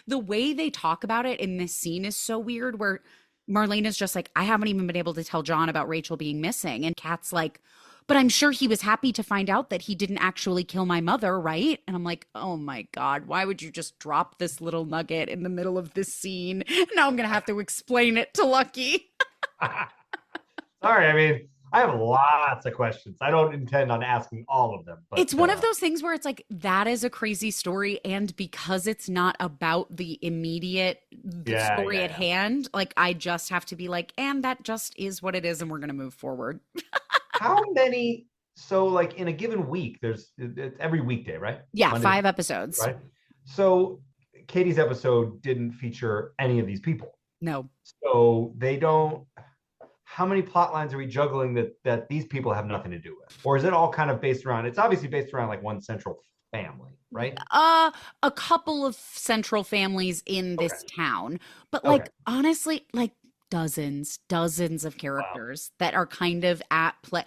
[SPEAKER 1] the way they talk about it in this scene is so weird where Marlena's just like, I haven't even been able to tell John about Rachel being missing. And Kat's like, but I'm sure he was happy to find out that he didn't actually kill my mother, right? And I'm like, oh my God, why would you just drop this little nugget in the middle of this scene? Now I'm going to have to explain it to Lucky.
[SPEAKER 2] Sorry, I mean, I have lots of questions. I don't intend on asking all of them. But
[SPEAKER 1] It's one of those things where it's like, that is a crazy story. And because it's not about the immediate story at hand, like I just have to be like, and that just is what it is. And we're going to move forward.
[SPEAKER 2] How many? So, like in a given week, it's every weekday, right?
[SPEAKER 1] Yeah,
[SPEAKER 2] Monday,
[SPEAKER 1] 5 episodes.
[SPEAKER 2] right? So, Katie's episode didn't feature any of these people.
[SPEAKER 1] No.
[SPEAKER 2] So they don't. how many plot lines are we juggling that these people have nothing to do with? Or is it all kind of based around, it's obviously based around like one central family, right?
[SPEAKER 1] Uh, a couple of central families in
[SPEAKER 2] Okay.
[SPEAKER 1] this town, but
[SPEAKER 2] Okay.
[SPEAKER 1] like honestly, like dozens of
[SPEAKER 2] Wow.
[SPEAKER 1] characters that are kind of at play.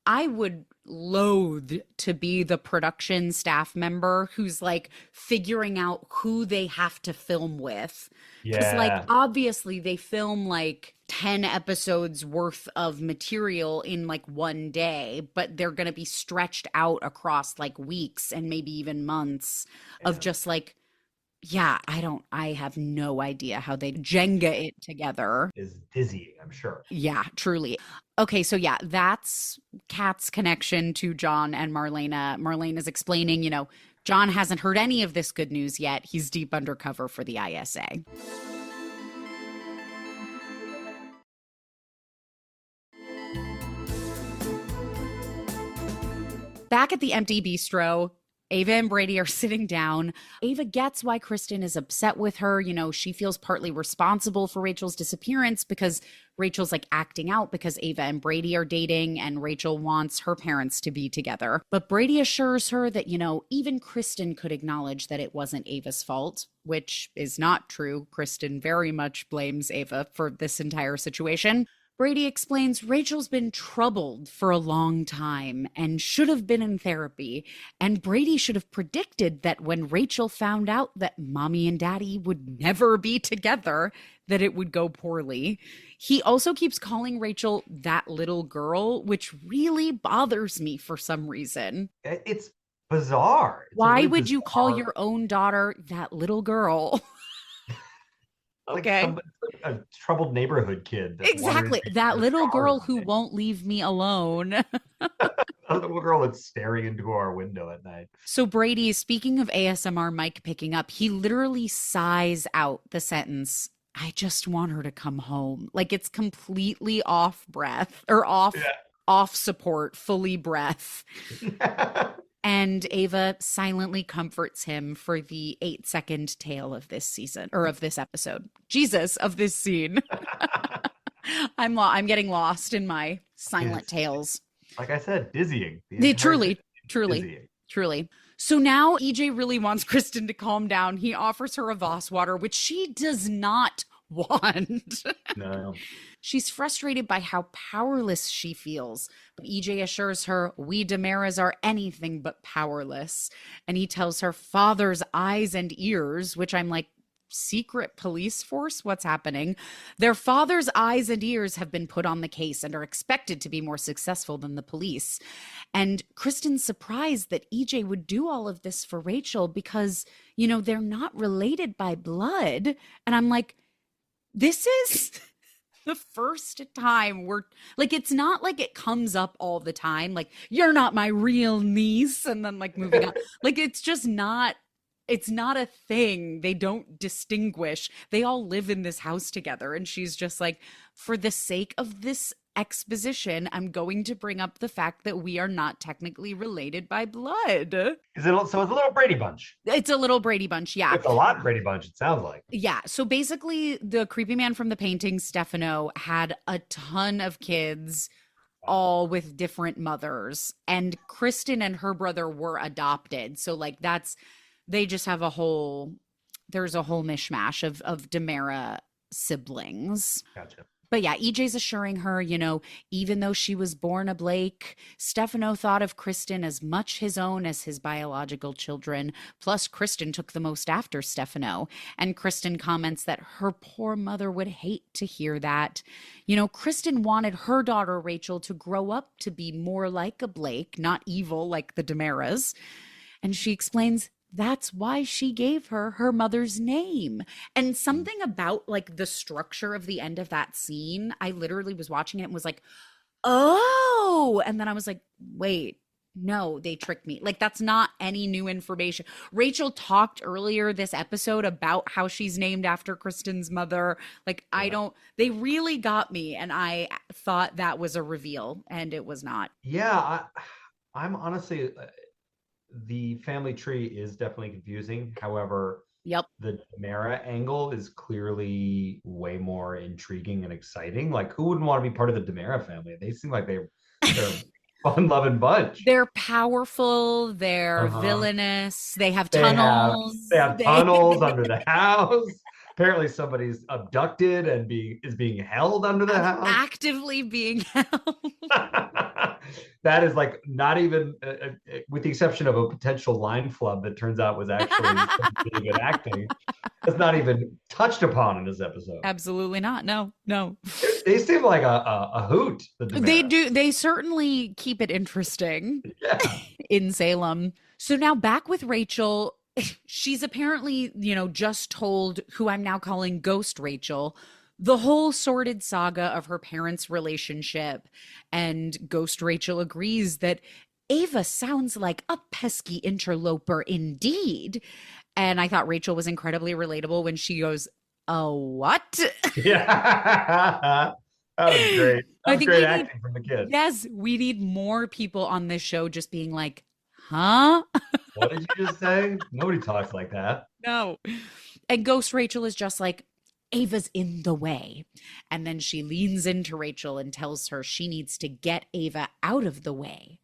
[SPEAKER 1] I would loathe to be the production staff member who's like figuring out who they have to film with. Because, like,
[SPEAKER 2] Yeah.
[SPEAKER 1] obviously, they film like 10 episodes worth of material in like one day, but they're going to be stretched out across like weeks and maybe even months of
[SPEAKER 2] Yeah.
[SPEAKER 1] just like, yeah, I have no idea how they Jenga it together.
[SPEAKER 2] Is dizzying, I'm sure.
[SPEAKER 1] Yeah, truly. Okay, so yeah, that's Kat's connection to John and Marlena. Marlene is explaining, John hasn't heard any of this good news yet. He's deep undercover for the ISA. Back at the empty bistro, Ava and Brady are sitting down. Ava gets why Kristen is upset with her. She feels partly responsible for Rachel's disappearance because Rachel's like acting out because Ava and Brady are dating and Rachel wants her parents to be together. But Brady assures her that, even Kristen could acknowledge that it wasn't Ava's fault, which is not true. Kristen very much blames Ava for this entire situation. Brady explains Rachel's been troubled for a long time and should have been in therapy. And Brady should have predicted that when Rachel found out that mommy and daddy would never be together, that it would go poorly. He also keeps calling Rachel that little girl, which really bothers me for some reason.
[SPEAKER 2] It's bizarre. It's a
[SPEAKER 1] Why
[SPEAKER 2] really
[SPEAKER 1] would you call
[SPEAKER 2] bizarre,
[SPEAKER 1] your own daughter that little girl?
[SPEAKER 2] like
[SPEAKER 1] Okay.
[SPEAKER 2] some a troubled neighborhood kid that wanted to
[SPEAKER 1] Exactly.
[SPEAKER 2] take
[SPEAKER 1] That
[SPEAKER 2] their
[SPEAKER 1] little
[SPEAKER 2] car
[SPEAKER 1] girl
[SPEAKER 2] one
[SPEAKER 1] who
[SPEAKER 2] day.
[SPEAKER 1] won't leave me alone.
[SPEAKER 2] A little girl that's staring into our window at night.
[SPEAKER 1] So Brady, speaking of ASMR mic picking up, he literally sighs out the sentence, I just want her to come home. Like it's completely off breath or off support, fully breath.
[SPEAKER 2] Yeah.
[SPEAKER 1] And Ava silently comforts him for the 8-second tale of this season or of this episode. Jesus, of this scene. I'm getting lost in my silent
[SPEAKER 2] It's,
[SPEAKER 1] tales.
[SPEAKER 2] like I said, dizzying. The
[SPEAKER 1] They
[SPEAKER 2] entire
[SPEAKER 1] truly,
[SPEAKER 2] thing is
[SPEAKER 1] truly,
[SPEAKER 2] dizzying.
[SPEAKER 1] truly. So now EJ really wants Kristen to calm down. He offers her a Voss water, which she does not want.
[SPEAKER 2] No.
[SPEAKER 1] She's frustrated by how powerless she feels, but EJ assures her, we Damaras are anything but powerless. And he tells her father's eyes and ears, which I'm like, secret police force? What's happening? Their father's eyes and ears have been put on the case and are expected to be more successful than the police. And Kristen's surprised that EJ would do all of this for Rachel because, they're not related by blood. And I'm like, this is the first time we're like, it's not like it comes up all the time. Like, you're not my real niece. And then like moving on. Like, it's not a thing. They don't distinguish. They all live in this house together. And she's just like, for the sake of this exposition, I'm going to bring up the fact that we are not technically related by blood.
[SPEAKER 2] So it's a little Brady Bunch.
[SPEAKER 1] It's a little Brady Bunch. Yeah.
[SPEAKER 2] It's a lot Brady Bunch, it sounds like.
[SPEAKER 1] Yeah. So basically, the creepy man from the painting, Stefano, had a ton of kids, all with different mothers. And Kristen and her brother were adopted. So, like, they just have there's a whole mishmash of Damara siblings.
[SPEAKER 2] Gotcha.
[SPEAKER 1] But yeah, EJ's assuring her, even though she was born a Blake, Stefano thought of Kristen as much his own as his biological children. Plus, Kristen took the most after Stefano. And Kristen comments that her poor mother would hate to hear that. Kristen wanted her daughter, Rachel, to grow up to be more like a Blake, not evil like the Damaras. And she explains that's why she gave her mother's name. And something about like the structure of the end of that scene, I literally was watching it and was like, oh, and then I was like, wait, no, they tricked me. Like, that's not any new information. Rachel talked earlier this episode about how she's named after Kristen's mother. Like, they really got me. And I thought that was a reveal, and it was not.
[SPEAKER 2] Yeah, I'm honestly, the family tree is definitely confusing. However,
[SPEAKER 1] Yep.
[SPEAKER 2] the Tamara angle is clearly way more intriguing and exciting. Like, who wouldn't want to be part of the Tamara family? They seem like they're a fun-loving bunch.
[SPEAKER 1] They're powerful, they're
[SPEAKER 2] Uh-huh.
[SPEAKER 1] villainous, they have
[SPEAKER 2] They have
[SPEAKER 1] tunnels.
[SPEAKER 2] they have
[SPEAKER 1] They
[SPEAKER 2] tunnels under the house. Apparently, somebody's abducted and being held under the house.
[SPEAKER 1] actively being held.
[SPEAKER 2] That is like not even, with the exception of a potential line flub that turns out was actually some really good acting. That's not even touched upon in this episode.
[SPEAKER 1] Absolutely not. No, no.
[SPEAKER 2] They seem like a hoot, the
[SPEAKER 1] They
[SPEAKER 2] Demera.
[SPEAKER 1] do. They certainly keep it interesting
[SPEAKER 2] Yeah.
[SPEAKER 1] in Salem. So now back with Rachel. She's apparently, just told who I'm now calling Ghost Rachel the whole sordid saga of her parents' relationship. And Ghost Rachel agrees that Ava sounds like a pesky interloper indeed. And I thought Rachel was incredibly relatable when she goes, "A what?"
[SPEAKER 2] Yeah. That was great. That
[SPEAKER 1] I
[SPEAKER 2] was
[SPEAKER 1] think
[SPEAKER 2] great
[SPEAKER 1] we need,
[SPEAKER 2] acting from the kid.
[SPEAKER 1] yes, we need more people on this show just being like, huh?
[SPEAKER 2] What did you just say? Nobody talks like that.
[SPEAKER 1] No. And Ghost Rachel is just like, Ava's in the way. And then she leans into Rachel and tells her she needs to get Ava out of the way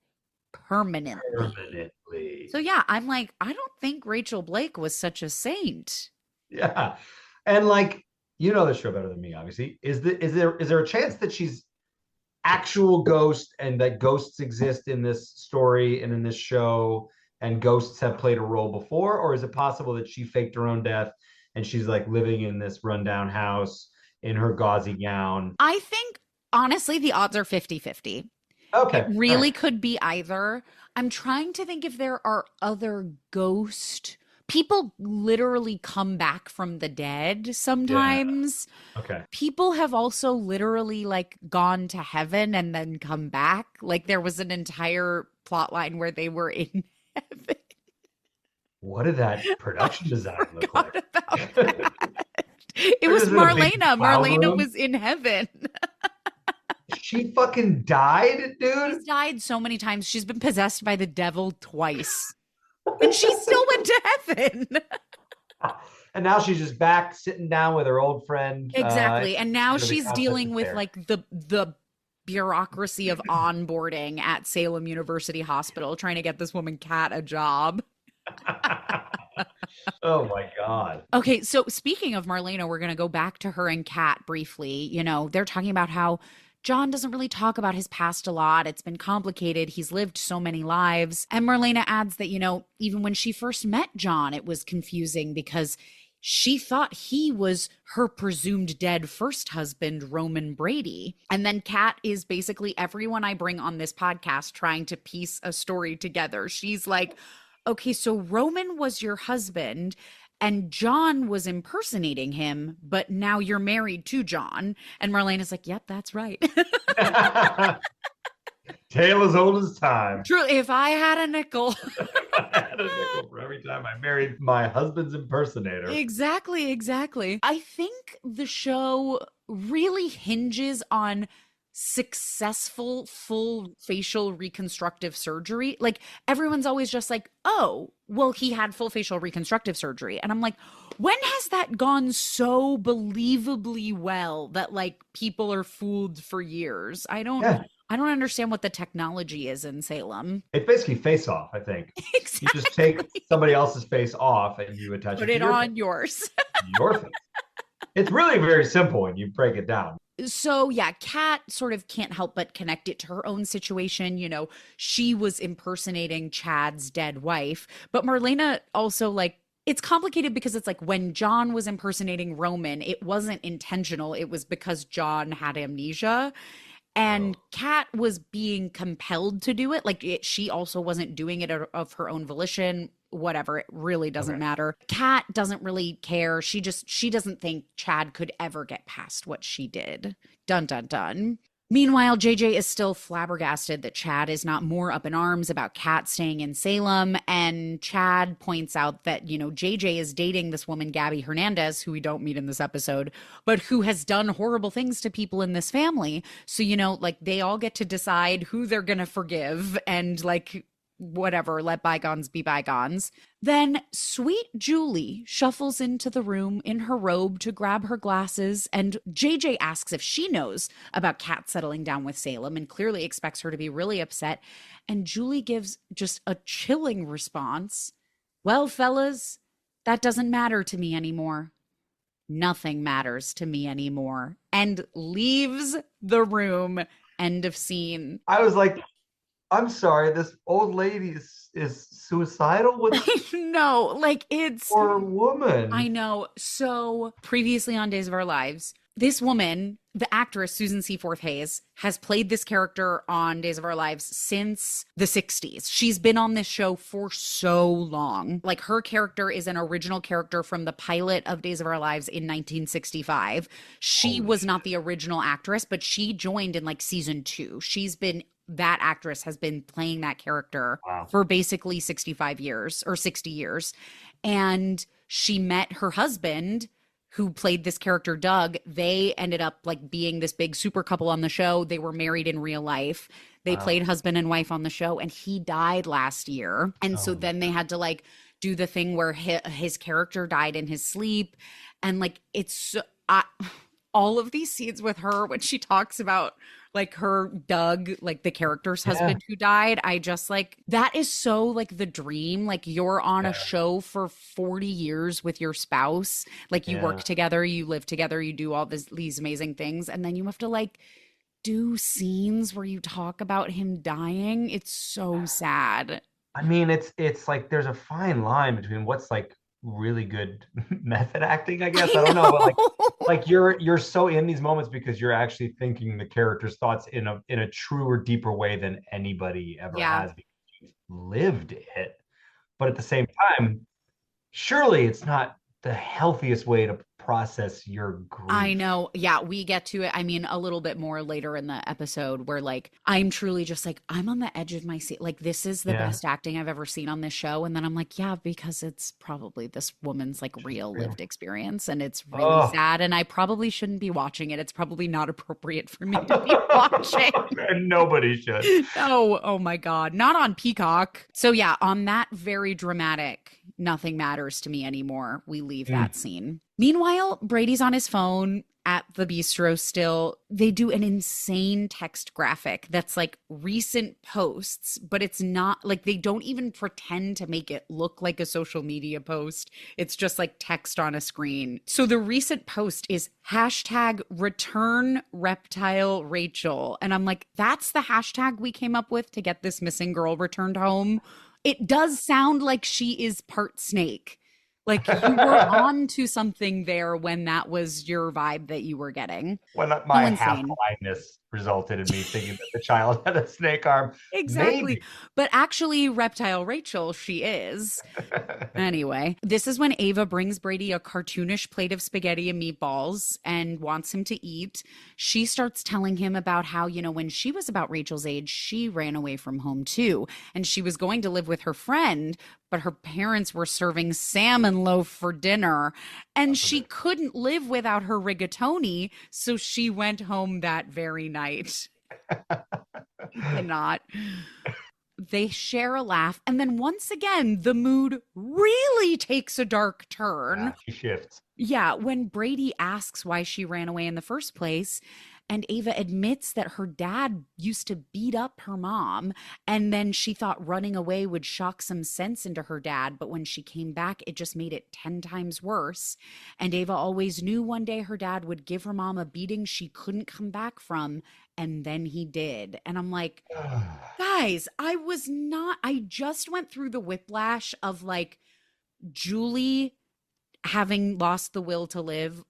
[SPEAKER 1] permanently.
[SPEAKER 2] Permanently.
[SPEAKER 1] So, yeah, I'm like, I don't think Rachel Blake was such a saint.
[SPEAKER 2] Yeah. And like, you know the show better than me, obviously. Is there a chance that she's actual ghost and that ghosts exist in this story and in this show and ghosts have played a role before? Or is it possible that she faked her own death and she's like living in this rundown house in her gauzy gown?
[SPEAKER 1] I think, honestly, the odds are 50-50. It
[SPEAKER 2] Okay. All right.
[SPEAKER 1] really could be either. I'm trying to think if there are other ghost people literally come back from the dead
[SPEAKER 2] Yeah.
[SPEAKER 1] sometimes.
[SPEAKER 2] Okay.
[SPEAKER 1] People have also literally like gone to heaven and then come back. Like there was an entire plot line where they were in heaven.
[SPEAKER 2] What did that production design look
[SPEAKER 1] Forgot
[SPEAKER 2] like?
[SPEAKER 1] about that. It
[SPEAKER 2] They're
[SPEAKER 1] was
[SPEAKER 2] just in a big
[SPEAKER 1] Marlena.
[SPEAKER 2] cloud
[SPEAKER 1] Marlena
[SPEAKER 2] room.
[SPEAKER 1] was in heaven.
[SPEAKER 2] She fucking died, dude.
[SPEAKER 1] She's died so many times. She's been possessed by the devil twice. And she still went to heaven.
[SPEAKER 2] And now she's just back sitting down with her old friend.
[SPEAKER 1] Exactly. And now
[SPEAKER 2] The
[SPEAKER 1] she's
[SPEAKER 2] concept
[SPEAKER 1] dealing
[SPEAKER 2] is
[SPEAKER 1] with
[SPEAKER 2] there.
[SPEAKER 1] like the bureaucracy of onboarding at Salem University Hospital, trying to get this woman Kat a job.
[SPEAKER 2] Oh my God.
[SPEAKER 1] Okay, so speaking of Marlena, we're going to go back to her and Kat briefly. They're talking about how John doesn't really talk about his past a lot. It's been complicated. He's lived so many lives. And Marlena adds that, even when she first met John, it was confusing because she thought he was her presumed dead first husband, Roman Brady. And then Kat is basically everyone I bring on this podcast trying to piece a story together. She's like, okay, so Roman was your husband and John was impersonating him, but now you're married to John. And Marlena's like, yep, that's right.
[SPEAKER 2] Tale as old as time.
[SPEAKER 1] True. If I had a nickel.
[SPEAKER 2] I had a nickel for every time I married my husband's impersonator.
[SPEAKER 1] Exactly, exactly. I think the show really hinges on successful full facial reconstructive surgery. Like everyone's always just like, oh, well, he had full facial reconstructive surgery. And I'm like, when has that gone so believably well that like people are fooled for years?
[SPEAKER 2] Yeah.
[SPEAKER 1] I don't understand what the technology is in Salem.
[SPEAKER 2] It's basically face off, I think. You just take
[SPEAKER 1] Exactly.
[SPEAKER 2] somebody else's face off and you attach
[SPEAKER 1] Put
[SPEAKER 2] it to
[SPEAKER 1] it
[SPEAKER 2] your
[SPEAKER 1] on
[SPEAKER 2] face.
[SPEAKER 1] yours.
[SPEAKER 2] Your face. It's really very simple when you break it down.
[SPEAKER 1] So yeah, Kat sort of can't help but connect it to her own situation. She was impersonating Chad's dead wife, but Marlena also like it's complicated because it's like when John was impersonating Roman, it wasn't intentional. It was because John had amnesia. And
[SPEAKER 2] Oh,
[SPEAKER 1] Kat was being compelled to do it. Like she also wasn't doing it of her own volition. Whatever, it really doesn't
[SPEAKER 2] okay.
[SPEAKER 1] matter. Kat doesn't really care. She doesn't think Chad could ever get past what she did. Dun dun dun. Meanwhile, JJ is still flabbergasted that Chad is not more up in arms about Kat staying in Salem. And Chad points out that, JJ is dating this woman, Gabby Hernandez, who we don't meet in this episode, but who has done horrible things to people in this family. So, like they all get to decide who they're going to forgive. And like whatever, let bygones be bygones. Then sweet Julie shuffles into the room in her robe to grab her glasses, and JJ asks if she knows about Kat settling down with Salem and clearly expects her to be really upset. And Julie gives just a chilling response. Well, fellas, that doesn't matter to me anymore. Nothing matters to me anymore. And leaves the room. End of scene.
[SPEAKER 2] I was like, I'm sorry, this old lady is suicidal with
[SPEAKER 1] No, like it's
[SPEAKER 2] poor woman.
[SPEAKER 1] I know. So previously on Days of Our Lives, this woman, the actress Susan Seaforth Hayes, has played this character on Days of Our Lives since the 60s. She's been on this show for so long. Like her character is an original character from the pilot of Days of Our Lives in 1965. She
[SPEAKER 2] Holy
[SPEAKER 1] was
[SPEAKER 2] shit.
[SPEAKER 1] not the original actress, but she joined in like season 2. That actress has been playing that character
[SPEAKER 2] Wow.
[SPEAKER 1] for basically 65 years or 60 years. And she met her husband who played this character, Doug. They ended up like being this big super couple on the show. They were married in real life. They
[SPEAKER 2] Wow.
[SPEAKER 1] played husband and wife on the show, and he died last year. And so
[SPEAKER 2] Oh,
[SPEAKER 1] then they had to like do the thing where his character died in his sleep. And like, all of these scenes with her when she talks about like her Doug, like the character's husband who died, I just like that is so like the dream. Like you're on a show for 40 years with your spouse, like you work together, you live together, you do all these amazing things, and then you have to like do scenes where you talk about him dying. It's so sad.
[SPEAKER 2] I mean, it's like there's a fine line between what's like really good method acting, I guess. I don't know, but like you're so in these moments because you're actually thinking the character's thoughts in a truer, deeper way than anybody ever
[SPEAKER 1] Yeah.
[SPEAKER 2] has because you've lived it. But at the same time, surely it's not the healthiest way to process your
[SPEAKER 1] I
[SPEAKER 2] grief.
[SPEAKER 1] know. Yeah, we get to it. I mean, a little bit more later in the episode where like I'm truly just like I'm on the edge of my seat. Like this is the
[SPEAKER 2] Yeah,
[SPEAKER 1] best acting I've ever seen on this show. And then I'm like, yeah, because it's probably this woman's like real
[SPEAKER 2] real.
[SPEAKER 1] lived experience and it's really
[SPEAKER 2] Oh,
[SPEAKER 1] sad and I probably shouldn't be watching it. It's probably not appropriate for me to be watching.
[SPEAKER 2] and nobody should.
[SPEAKER 1] No, oh my God. Not on Peacock. So yeah, on that very dramatic, nothing matters to me anymore. We leave that scene. Meanwhile, Brady's on his phone at the bistro still. They do an insane text graphic that's like recent posts, but it's not like they don't even pretend to make it look like a social media post. It's just like text on a screen. So the recent post is hashtag return reptile Rachel. And I'm like, that's the hashtag we came up with to get this missing girl returned home. It does sound like she is part snake. Like you were on to something there when that was your vibe that you were getting.
[SPEAKER 2] When
[SPEAKER 1] So
[SPEAKER 2] my half
[SPEAKER 1] insane.
[SPEAKER 2] blindness resulted in me thinking that the child had a snake arm.
[SPEAKER 1] Exactly.
[SPEAKER 2] Maybe.
[SPEAKER 1] But actually, Reptile Rachel, she is. Anyway, this is when Ava brings Brady a cartoonish plate of spaghetti and meatballs and wants him to eat. She starts telling him about how, when she was about Rachel's age, she ran away from home too. And she was going to live with her friend, but her parents were serving salmon loaf for dinner. And she couldn't live without her rigatoni. So she went home that very night. Cannot. They share a laugh, and then once again, the mood really takes a dark turn.
[SPEAKER 2] Yeah, she shifts.
[SPEAKER 1] Yeah, when Brady asks why she ran away in the first place, and Ava admits that her dad used to beat up her mom, and then she thought running away would shock some sense into her dad, but when she came back, it just made it 10 times worse. And Ava always knew one day her dad would give her mom a beating she couldn't come back from, and then he did. And I'm like, guys, I just went through the whiplash of like Julie having lost the will to live,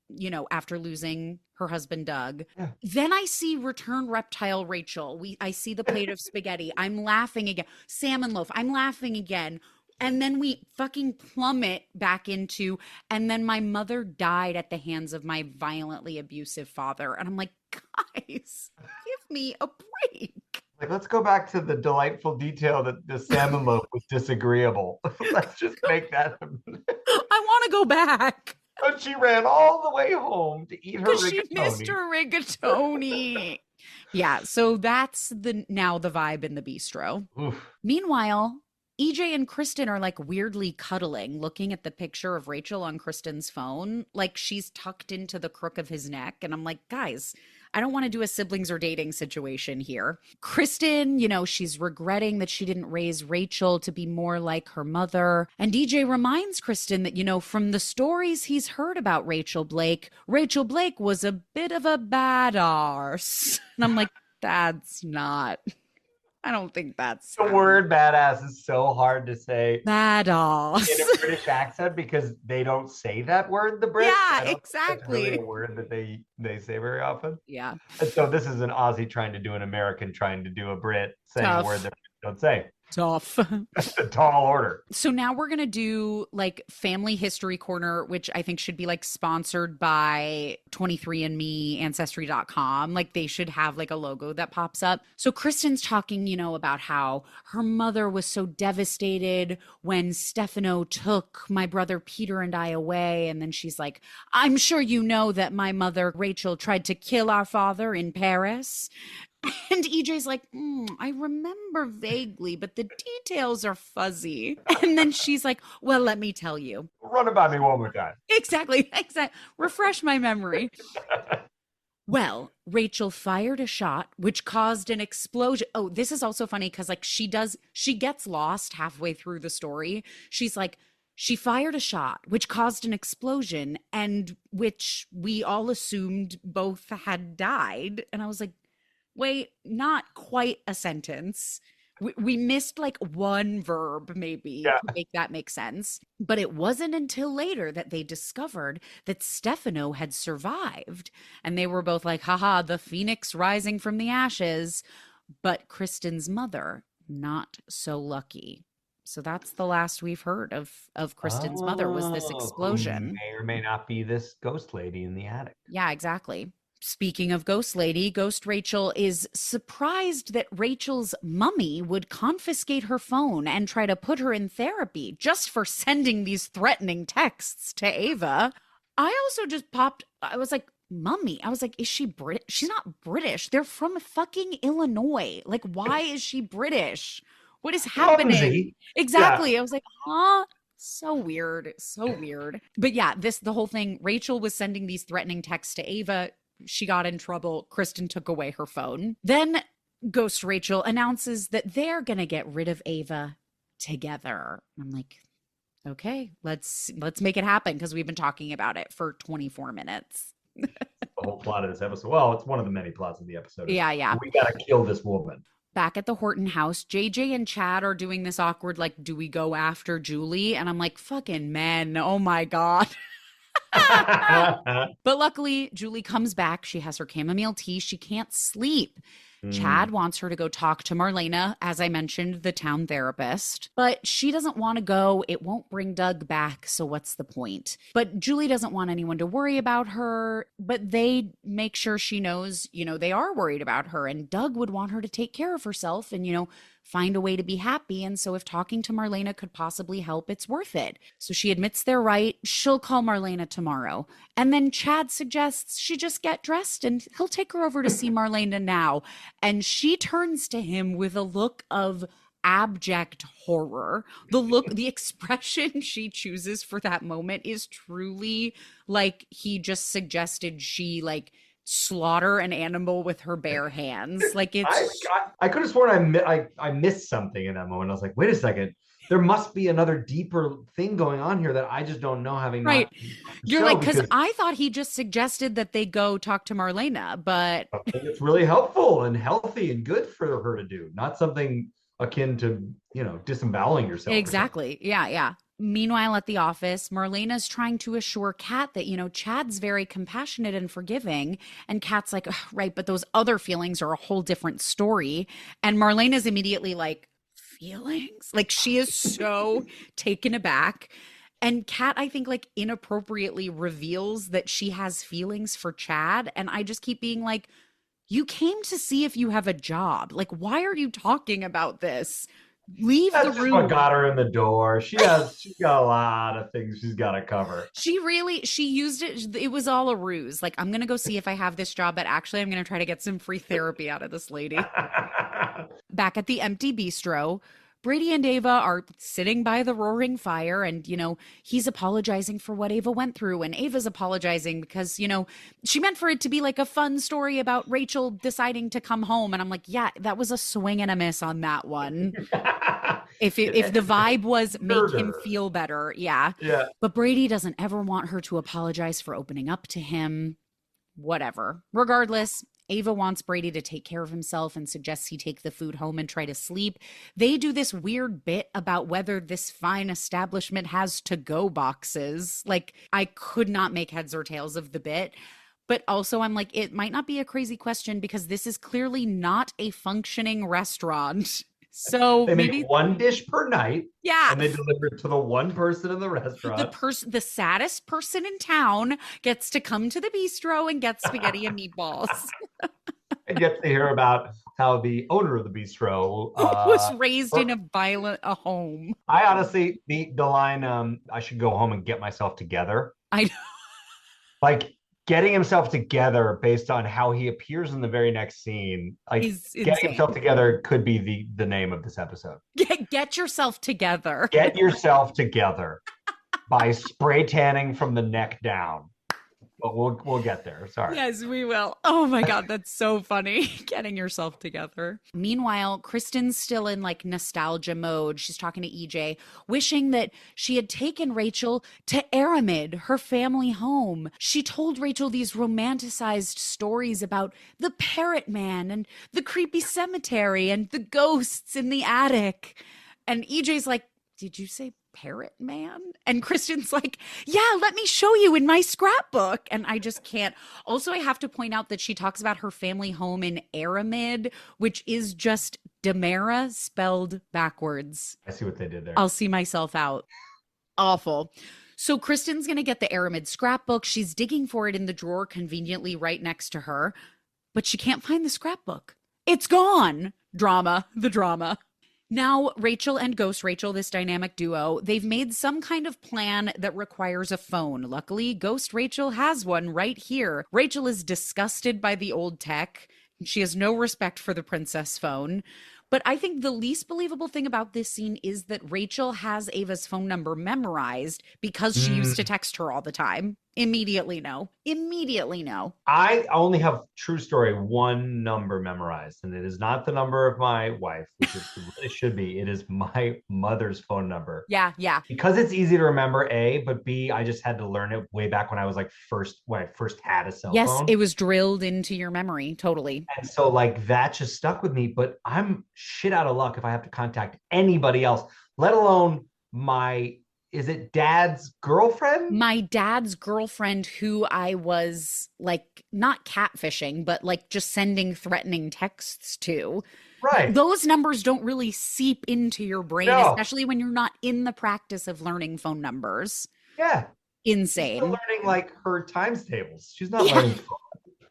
[SPEAKER 1] after losing her husband, Doug.
[SPEAKER 2] Yeah.
[SPEAKER 1] Then I see return reptile Rachel. I see the plate of spaghetti. I'm laughing again. Salmon loaf. I'm laughing again. And then we fucking plummet back into, and then my mother died at the hands of my violently abusive father. And I'm like, guys, give me a break.
[SPEAKER 2] Like, let's go back to the delightful detail that the salmon loaf was disagreeable. Let's just make that.
[SPEAKER 1] I want to go back.
[SPEAKER 2] But she ran all the way home to eat her
[SPEAKER 1] Because she
[SPEAKER 2] rigatoni.
[SPEAKER 1] missed her rigatoni. Yeah, so that's now the vibe in the bistro.
[SPEAKER 2] Oof.
[SPEAKER 1] Meanwhile, EJ and Kristen are like weirdly cuddling, looking at the picture of Rachel on Kristen's phone, like she's tucked into the crook of his neck. And I'm like, guys, I don't want to do a siblings or dating situation here. Kristen, she's regretting that she didn't raise Rachel to be more like her mother. And EJ reminds Kristen that, from the stories he's heard about Rachel Blake was a bit of a bad arse. And I'm like, that's not. I don't think that's
[SPEAKER 2] the word badass is so hard to say
[SPEAKER 1] badass
[SPEAKER 2] in a British accent because they don't say that word, the Brits.
[SPEAKER 1] Yeah,
[SPEAKER 2] exactly. It's really a word that they say very often.
[SPEAKER 1] Yeah.
[SPEAKER 2] And so this is an Aussie trying to do an American trying to do a Brit saying a word that Brits don't say.
[SPEAKER 1] Tough.
[SPEAKER 2] That's a tall order.
[SPEAKER 1] So now we're going to do like Family History Corner, which I think should be like sponsored by 23andMe, Ancestry.com. Like they should have like a logo that pops up. So Kristen's talking, about how her mother was so devastated when Stefano took my brother Peter and I away. And then she's like, I'm sure you know that my mother, Rachel, tried to kill our father in Paris. And EJ's like, I remember vaguely, but the details are fuzzy. And then she's like, well, let me tell you.
[SPEAKER 2] Run it by me one more time.
[SPEAKER 1] Exactly. Refresh my memory. Well, Rachel fired a shot, which caused an explosion. Oh, this is also funny because like she gets lost halfway through the story. She's like, she fired a shot, which caused an explosion and which we all assumed both had died. And I was like, wait, not quite a sentence. We missed like one verb maybe to make that make sense. But it wasn't until later that they discovered that Stefano had survived. And they were both like, haha, the phoenix rising from the ashes. But Kristen's mother, not so lucky. So that's the last we've heard of Kristen's mother was this explosion.
[SPEAKER 2] Who may or may not be this ghost lady in the attic.
[SPEAKER 1] Yeah, exactly. Speaking of Ghost Lady, Ghost Rachel is surprised that Rachel's mummy would confiscate her phone and try to put her in therapy just for sending these threatening texts to Ava. I also just I was like, mummy. I was like, is she British? She's not British. They're from fucking Illinois. Like, why is she British? What is happening? Exactly. Yeah. I was like, huh? So weird. So weird. But yeah, the whole thing, Rachel was sending these threatening texts to Ava. She got in trouble. Kristen took away her phone. Then Ghost Rachel announces that they're going to get rid of Ava together. I'm like, okay, let's make it happen because we've been talking about it for 24 minutes.
[SPEAKER 2] The whole plot of this episode. Well, it's one of the many plots of the episode.
[SPEAKER 1] Yeah.
[SPEAKER 2] We got to kill this woman.
[SPEAKER 1] Back at the Horton house, JJ and Chad are doing this awkward, like, do we go after Julie? And I'm like, fucking men. Oh my God. But luckily, Julie comes back. She has her chamomile tea. She can't sleep. Chad wants her to go talk to Marlena, as I mentioned, the town therapist. But she doesn't want to go. It won't bring Doug back, so what's the point? But Julie doesn't want anyone to worry about her. But they make sure she knows, they are worried about her. And Doug would want her to take care of herself and, find a way to be happy. And so if talking to Marlena could possibly help, it's worth it. So she admits they're right. She'll call Marlena tomorrow. And then Chad suggests she just get dressed and he'll take her over to see Marlena now. And she turns to him with a look of abject horror. The expression she chooses for that moment is truly like he just suggested she slaughter an animal with her bare hands. Like it's
[SPEAKER 2] I could have sworn I missed something in that moment. I was like, wait a second, there must be another deeper thing going on here that I just don't know. Having
[SPEAKER 1] right, you're like, because I thought he just suggested that they go talk to Marlena, but
[SPEAKER 2] I think it's really helpful and healthy and good for her to do, not something akin to disemboweling yourself.
[SPEAKER 1] Exactly. Yeah. Meanwhile, at the office, Marlena's trying to assure Kat that, Chad's very compassionate and forgiving. And Kat's like, right, but those other feelings are a whole different story. And Marlena's immediately like, feelings? Like she is so taken aback. And Kat, I think, inappropriately reveals that she has feelings for Chad. And I just keep being like, you came to see if you have a job. Like, why are you talking about this? Leave the room.
[SPEAKER 2] What got her in the door. She's got a lot of things she's got to cover.
[SPEAKER 1] She used it. It was all a ruse. Like, I'm going to go see if I have this job, but actually I'm going to try to get some free therapy out of this lady. Back at the empty bistro, Brady and Ava are sitting by the roaring fire, and, he's apologizing for what Ava went through. And Ava's apologizing because, she meant for it to be like a fun story about Rachel deciding to come home. And I'm like, yeah, that was a swing and a miss on that one. If the vibe was make him feel better, yeah.
[SPEAKER 2] Yeah.
[SPEAKER 1] But Brady doesn't ever want her to apologize for opening up to him. Whatever. Regardless, Ava wants Brady to take care of himself and suggests he take the food home and try to sleep. They do this weird bit about whether this fine establishment has to-go boxes. Like, I could not make heads or tails of the bit. But also, I'm like, it might not be a crazy question because this is clearly not a functioning restaurant. So
[SPEAKER 2] they
[SPEAKER 1] maybe
[SPEAKER 2] make one dish per night.
[SPEAKER 1] Yeah.
[SPEAKER 2] And they deliver it to the one person in the restaurant.
[SPEAKER 1] The saddest person in town gets to come to the bistro and get spaghetti and meatballs.
[SPEAKER 2] And gets to hear about how the owner of the bistro
[SPEAKER 1] was raised in a home.
[SPEAKER 2] I honestly, the line, I should go home and get myself together.
[SPEAKER 1] I know.
[SPEAKER 2] Like, getting himself together based on how he appears in the very next scene, like getting himself together could be the name of this episode.
[SPEAKER 1] Get yourself together.
[SPEAKER 2] Get yourself together by spray tanning from the neck down. But we'll get there. Sorry.
[SPEAKER 1] Yes, we will. Oh my God, that's so funny. Getting yourself together. Meanwhile, Kristen's still in like nostalgia mode. She's talking to EJ, wishing that she had taken Rachel to Aremid, her family home. She told Rachel these romanticized stories about the parrot man and the creepy cemetery and the ghosts in the attic. And EJ's like, did you say parrot man? And Kristen's like, yeah, let me show you in my scrapbook. And I just can't. Also, I have to point out that she talks about her family home in Aremid, which is just Demera spelled backwards.
[SPEAKER 2] I see what they did there.
[SPEAKER 1] I'll see myself out. Awful. So Kristen's going to get the Aremid scrapbook. She's digging for it in the drawer conveniently right next to her, but she can't find the scrapbook. It's gone. The drama. Now, Rachel and Ghost Rachel, this dynamic duo, they've made some kind of plan that requires a phone. Luckily, Ghost Rachel has one right here. Rachel is disgusted by the old tech. She has no respect for the princess phone. But I think the least believable thing about this scene is that Rachel has Ava's phone number memorized because she used to text her all the time. Immediately no.
[SPEAKER 2] I only have, true story, one number memorized, and it is not the number of my wife, which it really should be. It is my mother's phone number.
[SPEAKER 1] Yeah.
[SPEAKER 2] Because it's easy to remember, A, but B, I just had to learn it way back when I was when I first had a cell phone.
[SPEAKER 1] Yes, it was drilled into your memory, totally.
[SPEAKER 2] And so like that just stuck with me, but I'm shit out of luck if I have to contact anybody else, let alone is it dad's girlfriend?
[SPEAKER 1] My dad's girlfriend, who I was like not catfishing, but like just sending threatening texts to.
[SPEAKER 2] Right.
[SPEAKER 1] Those numbers don't really seep into your brain, especially when you're not in the practice of learning phone numbers.
[SPEAKER 2] Yeah.
[SPEAKER 1] Insane.
[SPEAKER 2] She's learning like her times tables. She's not learning phone.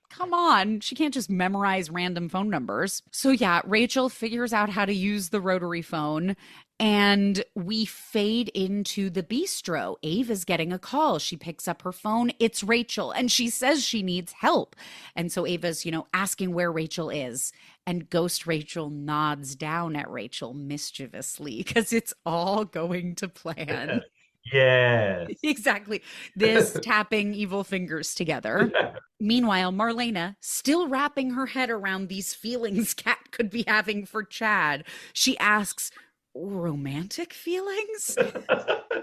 [SPEAKER 1] Come on, she can't just memorize random phone numbers. So yeah, Rachel figures out how to use the rotary phone, and we fade into the bistro. Ava's getting a call. She picks up her phone. It's Rachel, and she says she needs help. And so Ava's, asking where Rachel is. And Ghost Rachel nods down at Rachel mischievously because it's all going to plan.
[SPEAKER 2] Yes.
[SPEAKER 1] Exactly. This tapping evil fingers together. Meanwhile, Marlena, still wrapping her head around these feelings Kat could be having for Chad, she asks, romantic feelings?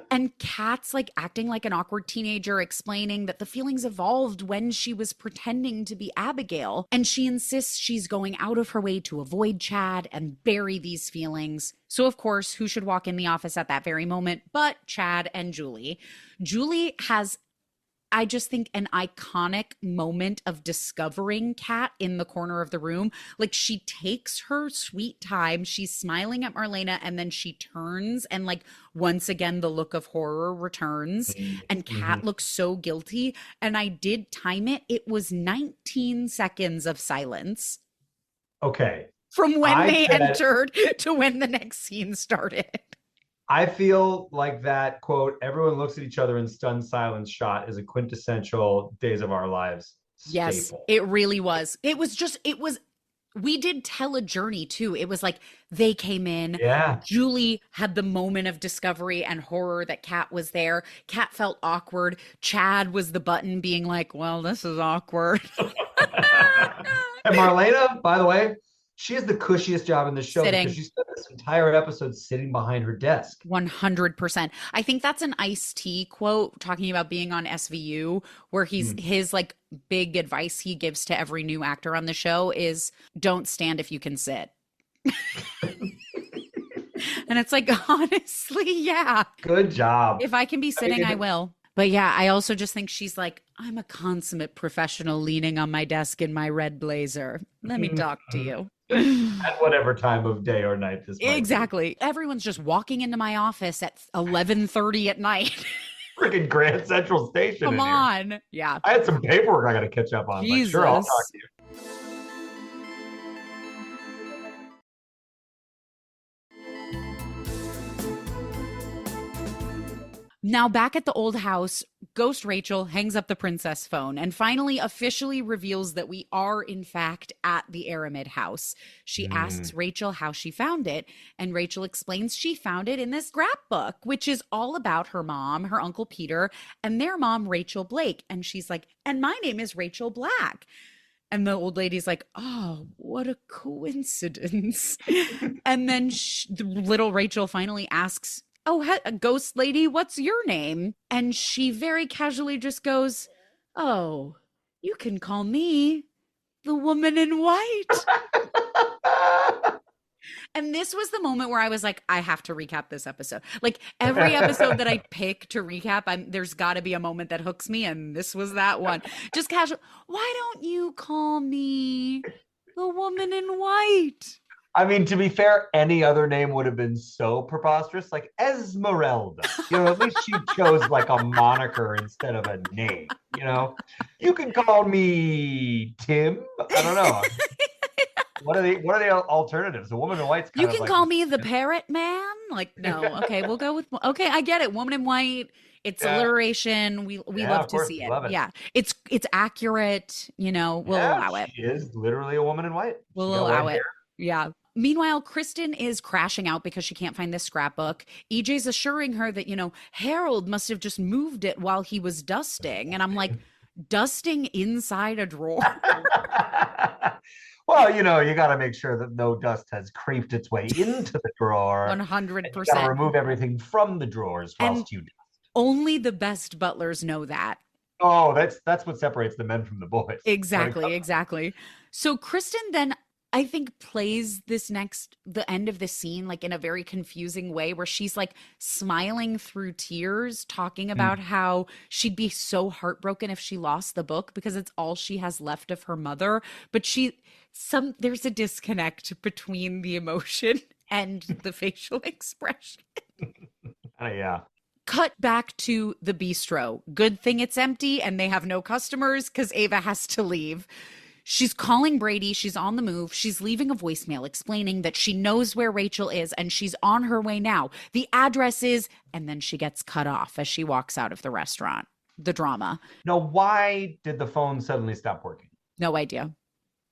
[SPEAKER 1] And Kat's like acting like an awkward teenager, explaining that the feelings evolved when she was pretending to be Abigail. And she insists she's going out of her way to avoid Chad and bury these feelings. So, of course, who should walk in the office at that very moment but Chad and Julie? Julie has, I just think, an iconic moment of discovering Kat in the corner of the room. Like, she takes her sweet time. She's smiling at Marlena, and then she turns, and like once again, the look of horror returns. And Kat looks so guilty. And I did time it. It was 19 seconds of silence.
[SPEAKER 2] Okay.
[SPEAKER 1] From when they entered to when the next scene started.
[SPEAKER 2] I feel like that quote, everyone looks at each other in stunned silence shot, is a quintessential Days of Our Lives staple.
[SPEAKER 1] Yes, it really was. It was we did tell a journey too. It was like they came in.
[SPEAKER 2] Yeah.
[SPEAKER 1] Julie had the moment of discovery and horror that Kat was there. Kat felt awkward. Chad was the button being like, well, this is awkward.
[SPEAKER 2] And Marlena, by the way, she has the cushiest job in the show because
[SPEAKER 1] Sitting
[SPEAKER 2] she spent this entire episode sitting behind her desk.
[SPEAKER 1] 100%. I think that's an Ice-T quote talking about being on SVU, where his like big advice he gives to every new actor on the show is don't stand if you can sit. And it's like, honestly, yeah.
[SPEAKER 2] Good job.
[SPEAKER 1] If I can be sitting, I will. But yeah, I also just think she's like, I'm a consummate professional leaning on my desk in my red blazer. Let me talk to you.
[SPEAKER 2] At whatever time of day or night this might be.
[SPEAKER 1] Exactly. Everyone's just walking into my office at 11:30 at night.
[SPEAKER 2] Freaking Grand Central Station.
[SPEAKER 1] Come
[SPEAKER 2] in
[SPEAKER 1] on.
[SPEAKER 2] Here.
[SPEAKER 1] Yeah.
[SPEAKER 2] I had some paperwork I got to catch up on.
[SPEAKER 1] Jesus.
[SPEAKER 2] But sure, I'll talk to you.
[SPEAKER 1] Now, back at the old house, Ghost Rachel hangs up the princess phone and finally officially reveals that we are, in fact, at the Aremid house. She asks Rachel how she found it, and Rachel explains she found it in this scrapbook, which is all about her mom, her Uncle Peter, and their mom, Rachel Blake. And she's like, and my name is Rachel Black. And the old lady's like, oh, what a coincidence. And then the little Rachel finally asks, oh, ghost lady, what's your name? And she very casually just goes, oh, you can call me the woman in white. And this was the moment where I was like, I have to recap this episode. Like every episode that I pick to recap, there's got to be a moment that hooks me. And this was that one. Just casual. Why don't you call me the woman in white?
[SPEAKER 2] I mean, to be fair, any other name would have been so preposterous, like Esmeralda. At least she chose like a moniker instead of a name. You can call me Tim. I don't know. What are the alternatives? The woman in white's kind
[SPEAKER 1] you
[SPEAKER 2] of
[SPEAKER 1] can
[SPEAKER 2] like,
[SPEAKER 1] call me the parrot man. Like, no, okay, we'll go with. Okay, I get it. Woman in white. It's alliteration. We love to see it. Yeah, it's accurate. We'll allow it.
[SPEAKER 2] She is literally a woman in white.
[SPEAKER 1] We'll allow it. Yeah. Meanwhile, Kristen is crashing out because she can't find this scrapbook. EJ's assuring her that, Harold must have just moved it while he was dusting. And I'm like, dusting inside a drawer?
[SPEAKER 2] Well, you got to make sure that no dust has creeped its way into the drawer.
[SPEAKER 1] 100%.
[SPEAKER 2] You got to remove everything from the drawers whilst you dust.
[SPEAKER 1] Only the best butlers know that.
[SPEAKER 2] Oh, that's what separates the men from the boys.
[SPEAKER 1] Exactly. So Kristen then, I think, plays the end of the scene like in a very confusing way where she's like smiling through tears, talking about how she'd be so heartbroken if she lost the book because it's all she has left of her mother. But there's a disconnect between the emotion and the facial expression.
[SPEAKER 2] Yeah.
[SPEAKER 1] Cut back to the bistro. Good thing it's empty and they have no customers because Ava has to leave. She's calling Brady. She's on the move. She's leaving a voicemail explaining that she knows where Rachel is and she's on her way now. The address is, and then she gets cut off as she walks out of the restaurant. The drama.
[SPEAKER 2] Now, why did the phone suddenly stop working?
[SPEAKER 1] No idea.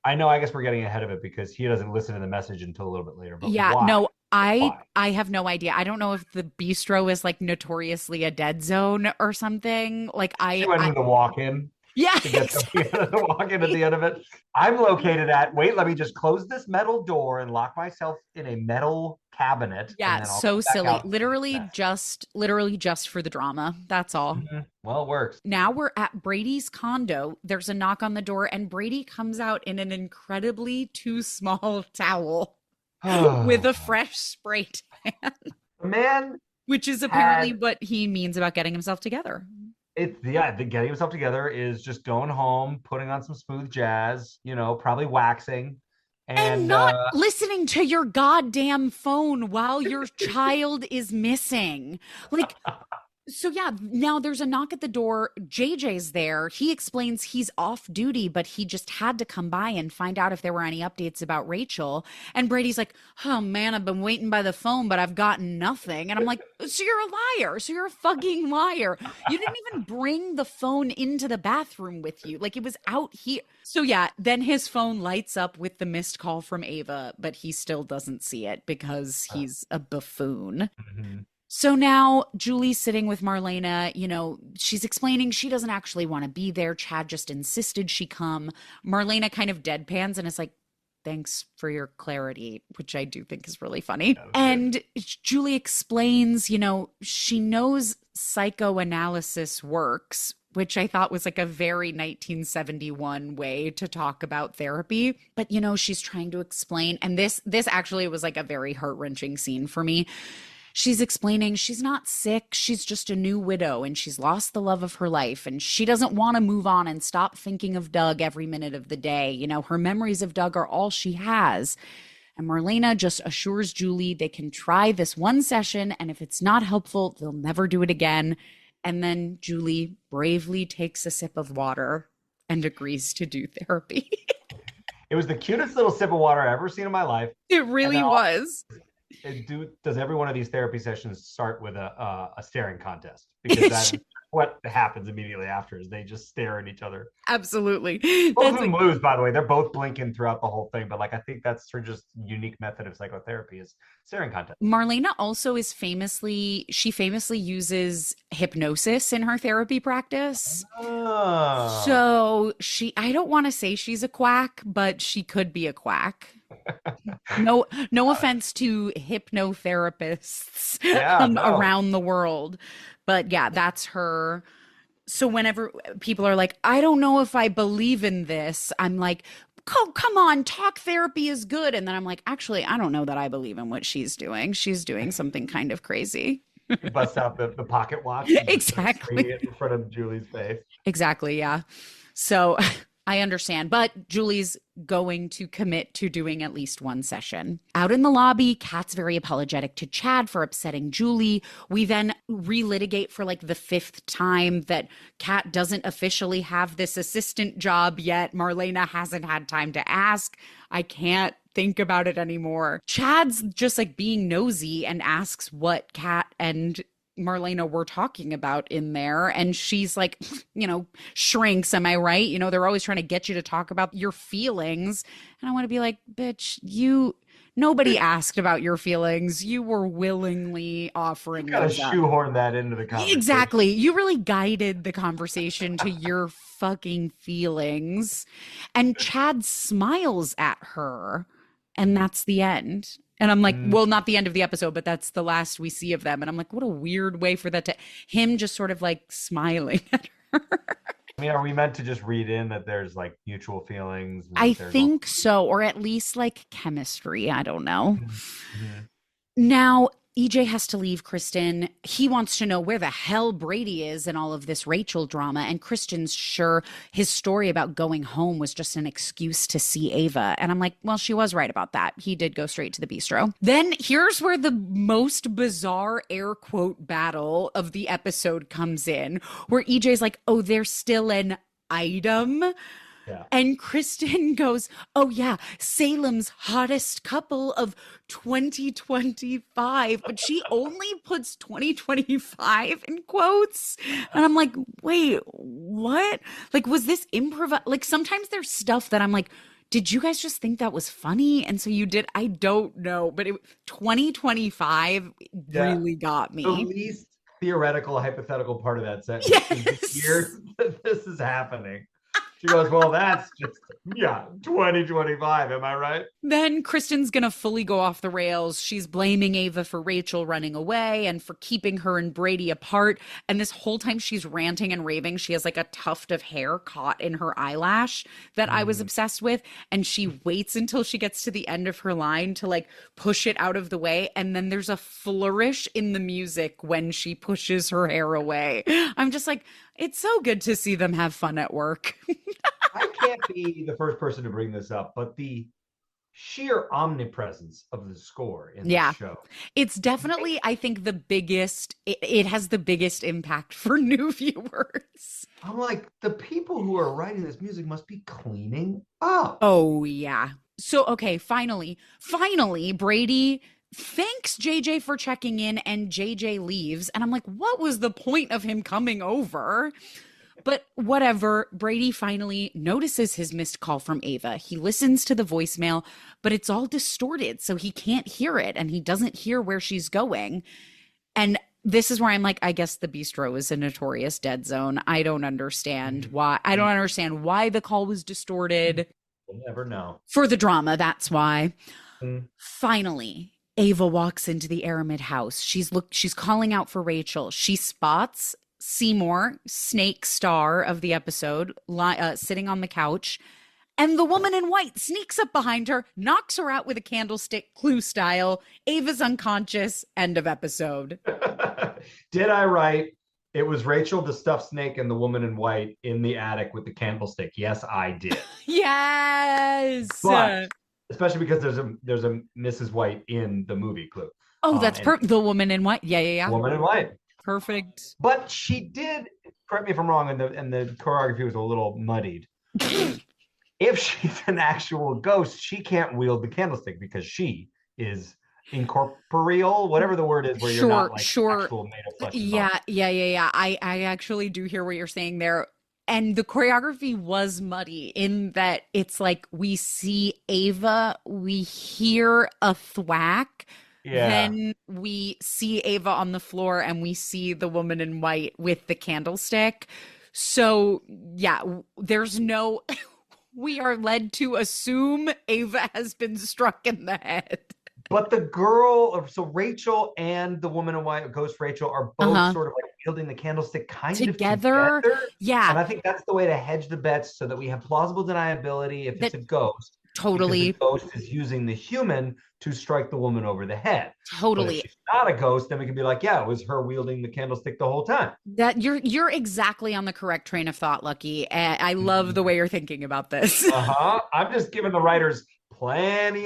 [SPEAKER 2] I know, I guess we're getting ahead of it because he doesn't listen to the message until a little bit later. But
[SPEAKER 1] yeah,
[SPEAKER 2] why?
[SPEAKER 1] No,
[SPEAKER 2] Why?
[SPEAKER 1] I have no idea. I don't know if the bistro is like notoriously a dead zone or something. Like
[SPEAKER 2] She went in the walk-in.
[SPEAKER 1] Yeah.
[SPEAKER 2] Walk in at the end of it. I'm located at, let me just close this metal door and lock myself in a metal cabinet.
[SPEAKER 1] Yeah, so silly. Literally just for the drama. That's all.
[SPEAKER 2] Mm-hmm. Well, it works.
[SPEAKER 1] Now we're at Brady's condo. There's a knock on the door and Brady comes out in an incredibly too small towel with a fresh spray tan.
[SPEAKER 2] Man.
[SPEAKER 1] Which is apparently what he means about getting himself together.
[SPEAKER 2] The getting himself together is just going home, putting on some smooth jazz, probably waxing. And
[SPEAKER 1] not listening to your goddamn phone while your child is missing. Like, So yeah, now there's a knock at the door. JJ's there. He explains he's off duty, but he just had to come by and find out if there were any updates about Rachel. And Brady's like, "Oh man, I've been waiting by the phone, but I've gotten nothing." And I'm like, "So you're a liar. So you're a fucking liar. You didn't even bring the phone into the bathroom with you. Like it was out here." So yeah, then his phone lights up with the missed call from Ava, but he still doesn't see it because he's a buffoon.
[SPEAKER 2] Mhm.
[SPEAKER 1] So now Julie's sitting with Marlena, she's explaining she doesn't actually want to be there. Chad just insisted she come. Marlena kind of deadpans and is like, "Thanks for your clarity," which I do think is really funny.
[SPEAKER 2] That was good.
[SPEAKER 1] And Julie explains, she knows psychoanalysis works, which I thought was like a very 1971 way to talk about therapy. But she's trying to explain, and this actually was like a very heart-wrenching scene for me. She's explaining she's not sick. She's just a new widow and she's lost the love of her life. And she doesn't want to move on and stop thinking of Doug every minute of the day. Her memories of Doug are all she has. And Marlena just assures Julie they can try this one session. And if it's not helpful, they'll never do it again. And then Julie bravely takes a sip of water and agrees to do therapy.
[SPEAKER 2] It was the cutest little sip of water I've ever seen in my life.
[SPEAKER 1] It
[SPEAKER 2] And
[SPEAKER 1] really
[SPEAKER 2] then
[SPEAKER 1] was.
[SPEAKER 2] does every one of these therapy sessions start with a staring contest? Because that's what happens immediately after is they just stare at each other.
[SPEAKER 1] Absolutely.
[SPEAKER 2] Both
[SPEAKER 1] That's
[SPEAKER 2] of them
[SPEAKER 1] like
[SPEAKER 2] lose, by the way. They're both blinking throughout the whole thing, but like I think that's her just unique method of psychotherapy is staring contest.
[SPEAKER 1] Marlena also she famously uses hypnosis in her therapy practice.
[SPEAKER 2] Oh,
[SPEAKER 1] So I don't want to say she's a quack, but she could be a quack. No offense to hypnotherapists
[SPEAKER 2] yeah, no.
[SPEAKER 1] around the world, but yeah, that's her. So whenever people are like, "I don't know if I believe in this," I'm like, "Oh, come on, talk therapy is good." And then I'm like, "Actually, I don't know that I believe in what she's doing. She's doing something kind of crazy."
[SPEAKER 2] You bust out the pocket watch and just start swinging
[SPEAKER 1] Exactly.
[SPEAKER 2] it in front of Julie's face.
[SPEAKER 1] Exactly. Yeah. So I understand, but Julie's going to commit to doing at least one session. Out in the lobby, Kat's very apologetic to Chad for upsetting Julie. We then relitigate for like the fifth time that Kat doesn't officially have this assistant job yet. Marlena hasn't had time to ask. I can't think about it anymore. Chad's just like being nosy and asks what Kat and Marlena were talking about in there. And she's like, shrinks, am I right? They're always trying to get you to talk about your feelings. And I want to be like, bitch, nobody asked about your feelings. You were willingly offering
[SPEAKER 2] Gotta
[SPEAKER 1] those up.
[SPEAKER 2] shoehorn that into the conversation.
[SPEAKER 1] Exactly. You really guided the conversation to your fucking feelings. And Chad smiles at her, and that's the end. And I'm like,
[SPEAKER 2] Mm,
[SPEAKER 1] well, not the end of the episode, but that's the last we see of them. And I'm like, what a weird way for that to him just sort of like smiling at her.
[SPEAKER 2] I mean, are we meant to just read in that there's like mutual feelings and
[SPEAKER 1] I
[SPEAKER 2] that there's
[SPEAKER 1] think so, or at least like chemistry. I don't know.
[SPEAKER 2] Mhm.
[SPEAKER 1] Now, EJ has to leave Kristen. He wants to know where the hell Brady is in all of this Rachel drama. And Kristen's sure his story about going home was just an excuse to see Ava. And I'm like, well, she was right about that. He did go straight to the bistro. Then here's where the most bizarre air quote battle of the episode comes in, where EJ's like, oh, there's still an item.
[SPEAKER 2] Yeah.
[SPEAKER 1] And Kristen goes, "Oh, yeah, Salem's hottest couple of 2025." But she only puts 2025 in quotes. And I'm like, wait, what? Like, was this improv? Like, sometimes there's stuff that I'm like, did you guys just think that was funny? And so you did. I don't know. But 2025
[SPEAKER 2] Yeah.
[SPEAKER 1] really got
[SPEAKER 2] The
[SPEAKER 1] me.
[SPEAKER 2] least theoretical, hypothetical part of that sentence is the
[SPEAKER 1] Yes.
[SPEAKER 2] year that this is happening. She goes, well, that's just, yeah, 2025. Am I right?
[SPEAKER 1] Then Kristen's gonna fully go off the rails. She's blaming Ava for Rachel running away and for keeping her and Brady apart. And this whole time she's ranting and raving, she has like a tuft of hair caught in her eyelash that I was
[SPEAKER 2] Mm.
[SPEAKER 1] obsessed with. And she waits until she gets to the end of her line to like push it out of the way. And then there's a flourish in the music when she pushes her hair away. I'm just like, it's so good to see them have fun at work.
[SPEAKER 2] I can't be the first person to bring this up, but the sheer omnipresence of the score in this
[SPEAKER 1] Yeah.
[SPEAKER 2] show.
[SPEAKER 1] It's definitely, I think, it has the biggest impact for new viewers.
[SPEAKER 2] I'm like, the people who are writing this music must be cleaning up.
[SPEAKER 1] Oh, yeah. So, okay, finally, Brady thanks JJ for checking in and JJ leaves. And I'm like, what was the point of him coming over? But whatever, Brady finally notices his missed call from Ava. He listens to the voicemail, but it's all distorted, so he can't hear it and he doesn't hear where she's going. And this is where I'm like, I guess the bistro is a notorious dead zone. I don't understand why. I don't understand why the call was distorted.
[SPEAKER 2] We'll never know.
[SPEAKER 1] For the drama, that's why.
[SPEAKER 2] Mm.
[SPEAKER 1] Finally, Ava walks into the Aremid house. She's calling out for Rachel. She spots Seymour, snake star of the episode, sitting on the couch. And the woman in white sneaks up behind her, knocks her out with a candlestick, Clue style. Ava's unconscious. End of episode.
[SPEAKER 2] Did I write, it was Rachel, the stuffed snake, and the woman in white in the attic with the candlestick? Yes, I did.
[SPEAKER 1] Yes.
[SPEAKER 2] But especially because there's a Mrs. White in the movie Clue.
[SPEAKER 1] Oh, that's perfect. The woman in white. Yeah.
[SPEAKER 2] Woman in white.
[SPEAKER 1] Perfect.
[SPEAKER 2] But she did, correct me if I'm wrong, and the choreography was a little muddied. If she's an actual ghost, she can't wield the candlestick because she is incorporeal, whatever the word is, where you're not like actual made of flesh and bone.
[SPEAKER 1] Yeah. I actually do hear what you're saying there. And the choreography was muddy in that it's like we see Ava, we hear a thwack, then we see Ava on the floor and we see the woman in white with the candlestick. So yeah, there's no, we are led to assume Ava has been struck in the head.
[SPEAKER 2] But the girl, so Rachel and the woman in white, Ghost Rachel, are both sort of like wielding the candlestick kind of together.
[SPEAKER 1] Yeah.
[SPEAKER 2] And I think that's the way to hedge the bets so that we have plausible deniability if it's a ghost.
[SPEAKER 1] Totally.
[SPEAKER 2] The ghost is using the human to strike the woman over the head.
[SPEAKER 1] Totally.
[SPEAKER 2] But if she's not a ghost, then we can be like, yeah, it was her wielding the candlestick the whole time.
[SPEAKER 1] That you're exactly on the correct train of thought, Lucky. I love the way you're thinking about this.
[SPEAKER 2] I'm just giving the writers plenty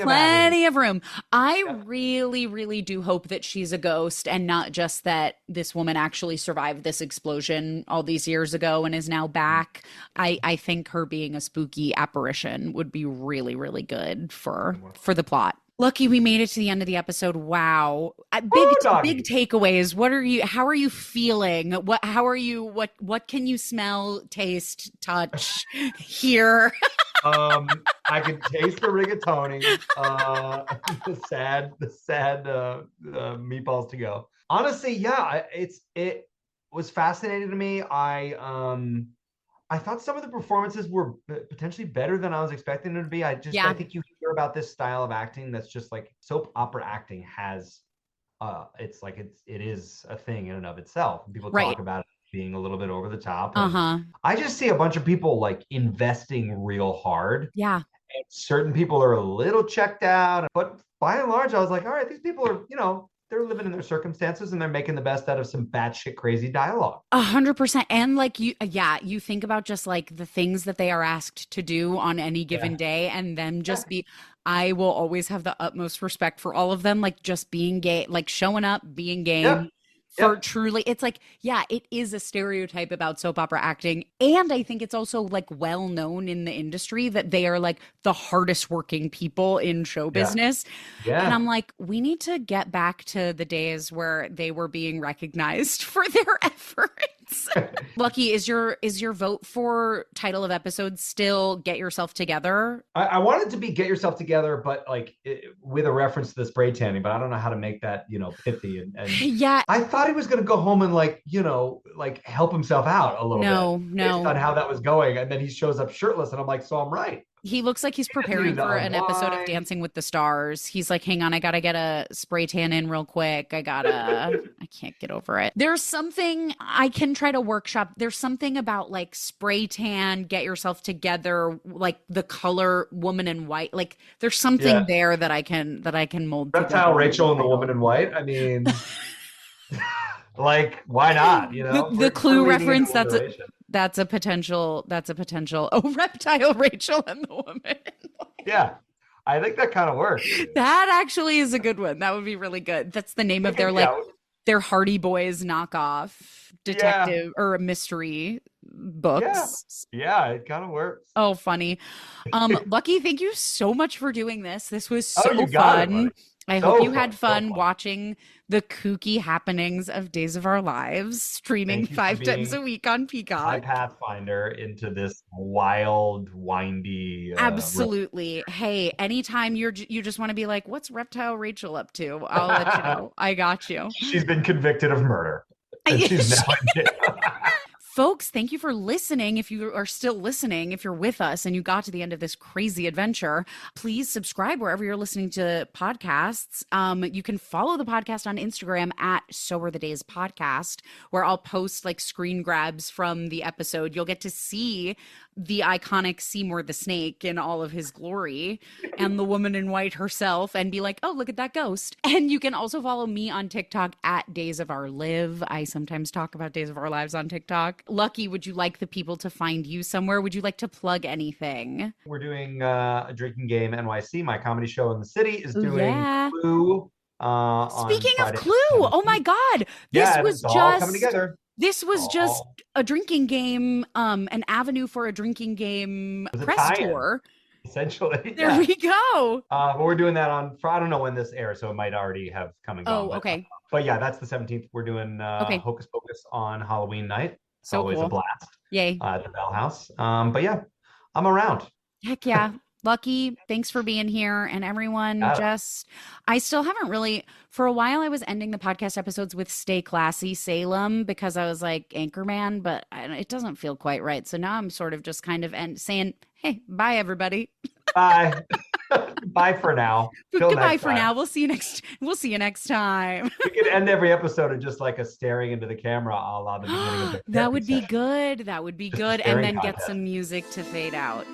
[SPEAKER 2] of
[SPEAKER 1] room. I really do hope that she's a ghost and not just that this woman actually survived this explosion all these years ago and is now back. I think her being a spooky apparition would be really good for the plot. Lucky, we made it to the end of the episode. Wow. Big takeaways. How are you feeling? What can you smell, taste, touch, hear?
[SPEAKER 2] I can taste the rigatoni, the sad meatballs to go. Honestly, yeah, it was fascinating to me. I thought some of the performances were potentially better than I was expecting them to be. I think you hear about this style of acting that's just like soap opera acting has, it is a thing in and of itself. People talk about it being a little bit over the top. I just see a bunch of people like investing real hard.
[SPEAKER 1] Yeah.
[SPEAKER 2] And certain people are a little checked out, but by and large, I was like, all right, these people are, they're living in their circumstances and they're making the best out of some batshit crazy dialogue.
[SPEAKER 1] 100%. And like you think about just like the things that they are asked to do on any given day and them just I will always have the utmost respect for all of them. Like just being gay, like showing up, being game. For truly, it's like, it is a stereotype about soap opera acting. And I think it's also like well known in the industry that they are like the hardest working people in show business. Yeah. And I'm like, we need to get back to the days where they were being recognized for their efforts. Lucky, is your vote for title of episode still Get Yourself Together?
[SPEAKER 2] I wanted to be Get Yourself Together, but like with a reference to the spray tanning, but I don't know how to make that, pithy. And I thought he was going to go home and like help himself out a little bit. Based on how that was going. And then he shows up shirtless and I'm like, so I'm right.
[SPEAKER 1] He looks like he's preparing for an episode of Dancing with the Stars. He's like, hang on, I gotta get a spray tan in real quick. I can't get over it. There's something I can try to workshop. There's something about like spray tan, Get Yourself Together, like the color woman in white. Like there's something there that I can mold.
[SPEAKER 2] Reptile Rachel and the woman in white. I mean, like, why not?
[SPEAKER 1] The Clue reference, that's a potential. Oh, Reptile Rachel and the woman.
[SPEAKER 2] Yeah. I think that kind of works.
[SPEAKER 1] That actually is a good one. That would be really good. That's the name of their like
[SPEAKER 2] Yeah,
[SPEAKER 1] their Hardy Boys knockoff
[SPEAKER 2] yeah,
[SPEAKER 1] detective or mystery
[SPEAKER 2] yeah,
[SPEAKER 1] books.
[SPEAKER 2] yeah. It kind of works.
[SPEAKER 1] Oh, funny. Lucky, thank you so much for doing this. This was
[SPEAKER 2] Oh, you
[SPEAKER 1] so
[SPEAKER 2] got it, buddy.
[SPEAKER 1] fun. I hope
[SPEAKER 2] So
[SPEAKER 1] you
[SPEAKER 2] fun,
[SPEAKER 1] had
[SPEAKER 2] so
[SPEAKER 1] fun
[SPEAKER 2] fun.
[SPEAKER 1] watching the kooky happenings of Days of Our Lives, streaming
[SPEAKER 2] Thank you for
[SPEAKER 1] 5 times a
[SPEAKER 2] being
[SPEAKER 1] week on
[SPEAKER 2] my
[SPEAKER 1] Peacock.
[SPEAKER 2] pathfinder into this wild, windy road.
[SPEAKER 1] Absolutely. Hey, anytime you just want to be like, what's Reptile Rachel up to? I'll let you know. I got you.
[SPEAKER 2] She's been convicted of murder, and she's now in jail.
[SPEAKER 1] Folks, thank you for listening. If you are still listening, if you're with us and you got to the end of this crazy adventure, please subscribe wherever you're listening to podcasts. You can follow the podcast on Instagram at So Are the Days Podcast, where I'll post like screen grabs from the episode. You'll get to see the iconic Seymour the Snake in all of his glory and the woman in white herself and be like, oh, look at that ghost. And you can also follow me on TikTok at Days of Our Live. I sometimes talk about Days of Our Lives on TikTok. Lucky, would you like the people to find you somewhere? Would you like to plug anything?
[SPEAKER 2] We're doing a drinking game NYC. My comedy show in the city is
[SPEAKER 1] Ooh,
[SPEAKER 2] doing
[SPEAKER 1] yeah.
[SPEAKER 2] Clue on
[SPEAKER 1] Speaking of
[SPEAKER 2] Friday
[SPEAKER 1] Clue,
[SPEAKER 2] the
[SPEAKER 1] oh my
[SPEAKER 2] 17th.
[SPEAKER 1] God, this
[SPEAKER 2] Yeah,
[SPEAKER 1] was
[SPEAKER 2] it's all coming
[SPEAKER 1] just
[SPEAKER 2] together.
[SPEAKER 1] this was just
[SPEAKER 2] All
[SPEAKER 1] a drinking game, an avenue for a drinking game
[SPEAKER 2] it was a
[SPEAKER 1] press
[SPEAKER 2] tie-in,
[SPEAKER 1] tour.
[SPEAKER 2] essentially.
[SPEAKER 1] There
[SPEAKER 2] Yeah.
[SPEAKER 1] we go.
[SPEAKER 2] But we're doing that on. I don't know when this airs, so it might already have come and gone.
[SPEAKER 1] Oh, okay.
[SPEAKER 2] But yeah, that's the 17th. We're doing
[SPEAKER 1] Okay.
[SPEAKER 2] Hocus Pocus on Halloween night. It's
[SPEAKER 1] So
[SPEAKER 2] always a
[SPEAKER 1] cool.
[SPEAKER 2] blast
[SPEAKER 1] Yay.
[SPEAKER 2] at the Bell House. But yeah, I'm around.
[SPEAKER 1] Heck yeah. Lucky, thanks for being here. And everyone,
[SPEAKER 2] Got it.
[SPEAKER 1] I still haven't really, for a while, I was ending the podcast episodes with Stay Classy Salem because I was like Anchorman, but it doesn't feel quite right. So now I'm sort of just kind of saying, hey, bye, everybody.
[SPEAKER 2] Bye. Bye for now. Till
[SPEAKER 1] Goodbye
[SPEAKER 2] next
[SPEAKER 1] for
[SPEAKER 2] time.
[SPEAKER 1] now. We'll see you next time.
[SPEAKER 2] We could end every episode of just like a staring into the camera, a la the beginning of the
[SPEAKER 1] That
[SPEAKER 2] therapy
[SPEAKER 1] would be
[SPEAKER 2] session.
[SPEAKER 1] good. That would be
[SPEAKER 2] Just a
[SPEAKER 1] good. And
[SPEAKER 2] staring
[SPEAKER 1] then get
[SPEAKER 2] contest.
[SPEAKER 1] some music to fade out.